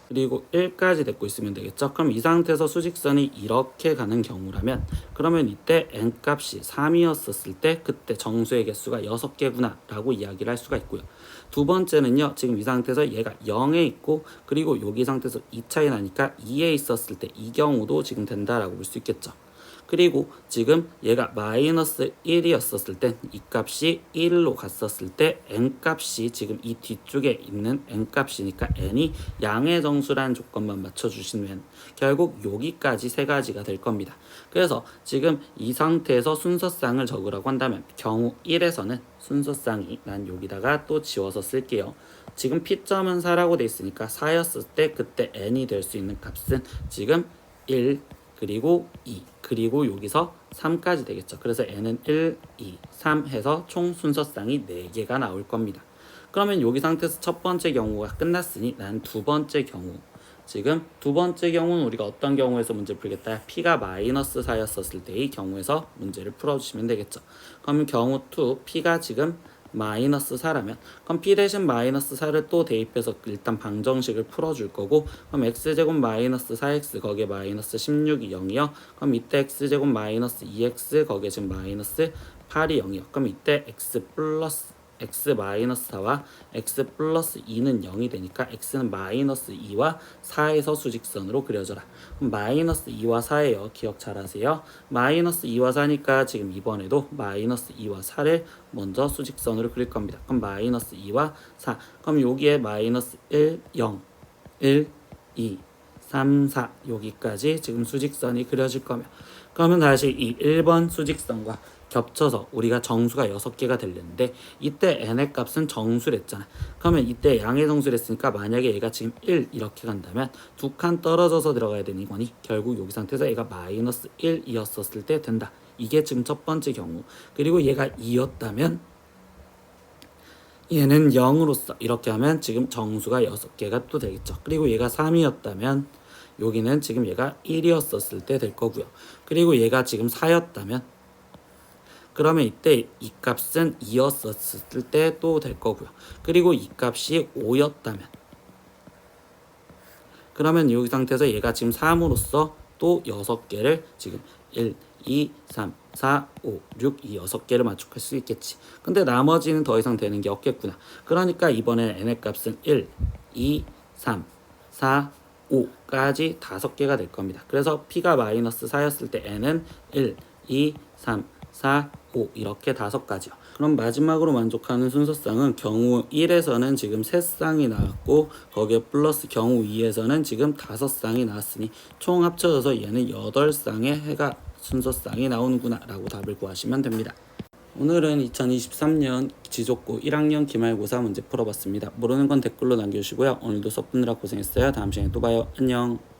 그리고 1까지 됐고 있으면 되겠죠. 그럼 이 상태에서 수직선이 이렇게 가는 경우라면 그러면 이때 n값이 3이었었을 때 그때 정수의 개수가 6개구나 라고 이야기를 할 수가 있고요. 두 번째는요, 지금 이 상태에서 얘가 0에 있고 그리고 여기 상태에서 2 차이 나니까 2에 있었을 때 이 경우도 지금 된다라고 볼 수 있겠죠. 그리고 지금 얘가 마이너스 1이었었을 땐 이 값이 1로 갔었을 때 n값이 지금 이 뒤쪽에 있는 n값이니까 n이 양의 정수라는 조건만 맞춰주시면 결국 여기까지 세 가지가 될 겁니다. 그래서 지금 이 상태에서 순서쌍을 적으라고 한다면 경우 1에서는 순서쌍이 난 여기다가 또 지워서 쓸게요. 지금 P점은 4라고 돼 있으니까 4였을 때 그때 n이 될 수 있는 값은 지금 1 그리고 2 그리고 여기서 3까지 되겠죠. 그래서 n은 1, 2, 3 해서 총 순서쌍이 4개가 나올 겁니다. 그러면 여기 상태에서 첫 번째 경우가 끝났으니 난 두 번째 경우, 지금 두 번째 경우는 우리가 어떤 경우에서 문제를 풀겠다? P가 마이너스 4였었을 때의 경우에서 문제를 풀어주시면 되겠죠. 그러면 경우 2, P가 지금 마이너스 4라면 그럼 P 대신 마이너스 4를 또 대입해서 일단 방정식을 풀어줄 거고, 그럼 x제곱 마이너스 4x 거기에 마이너스 16이 0이요. 그럼 이때 x제곱 마이너스 2x 거기에 지금 마이너스 8이 0이요. 그럼 이때 x 플러스 x 마이너스 4와 x 플러스 2는 0이 되니까 x는 마이너스 2와 4에서 수직선으로 그려져라. 그럼 마이너스 2와 4예요. 기억 잘 하세요. 마이너스 2와 4니까 지금 이번에도 마이너스 2와 4를 먼저 수직선으로 그릴 겁니다. 그럼 마이너스 2와 4. 그럼 여기에 마이너스 1, 0, 1, 2, 3, 4 여기까지 지금 수직선이 그려질 거며, 그러면 다시 이 1번 수직선과 겹쳐서 우리가 정수가 6개가 되려는데 이때 n의 값은 정수를 했잖아. 그러면 이때 양의 정수를 했으니까 만약에 얘가 지금 1 이렇게 간다면 두 칸 떨어져서 들어가야 되는 거니 결국 여기 상태에서 얘가 마이너스 1이었었을 때 된다. 이게 지금 첫 번째 경우. 그리고 얘가 2였다면 얘는 0으로서 이렇게 하면 지금 정수가 6개가 또 되겠죠. 그리고 얘가 3이었다면 여기는 지금 얘가 1이었었을 때 될 거고요. 그리고 얘가 지금 4였다면 그러면 이때 이 값은 2였었을 때 또 될 거고요. 그리고 이 값이 5였다면 그러면 이 상태에서 얘가 지금 3으로서 또 6개를 지금 1, 2, 3, 4, 5, 6 이 6개를 맞출 수 있겠지. 근데 나머지는 더 이상 되는 게 없겠구나. 그러니까 이번에 n의 값은 1, 2, 3, 4, 5까지 5개가 될 겁니다. 그래서 P가 마이너스 4였을 때 n은 1, 2, 3, 4, 5 이렇게 5가지요. 그럼 마지막으로 만족하는 순서쌍은 경우 1에서는 지금 3쌍이 나왔고 거기에 플러스 경우 2에서는 지금 5쌍이 나왔으니 총 합쳐져서 얘는 8쌍의 해가 순서쌍이 나오는구나 라고 답을 구하시면 됩니다. 오늘은 2023년 지속고 1학년 기말고사 문제 풀어봤습니다. 모르는 건 댓글로 남겨주시고요. 오늘도 수업 듣느라 고생했어요. 다음 시간에 또 봐요. 안녕.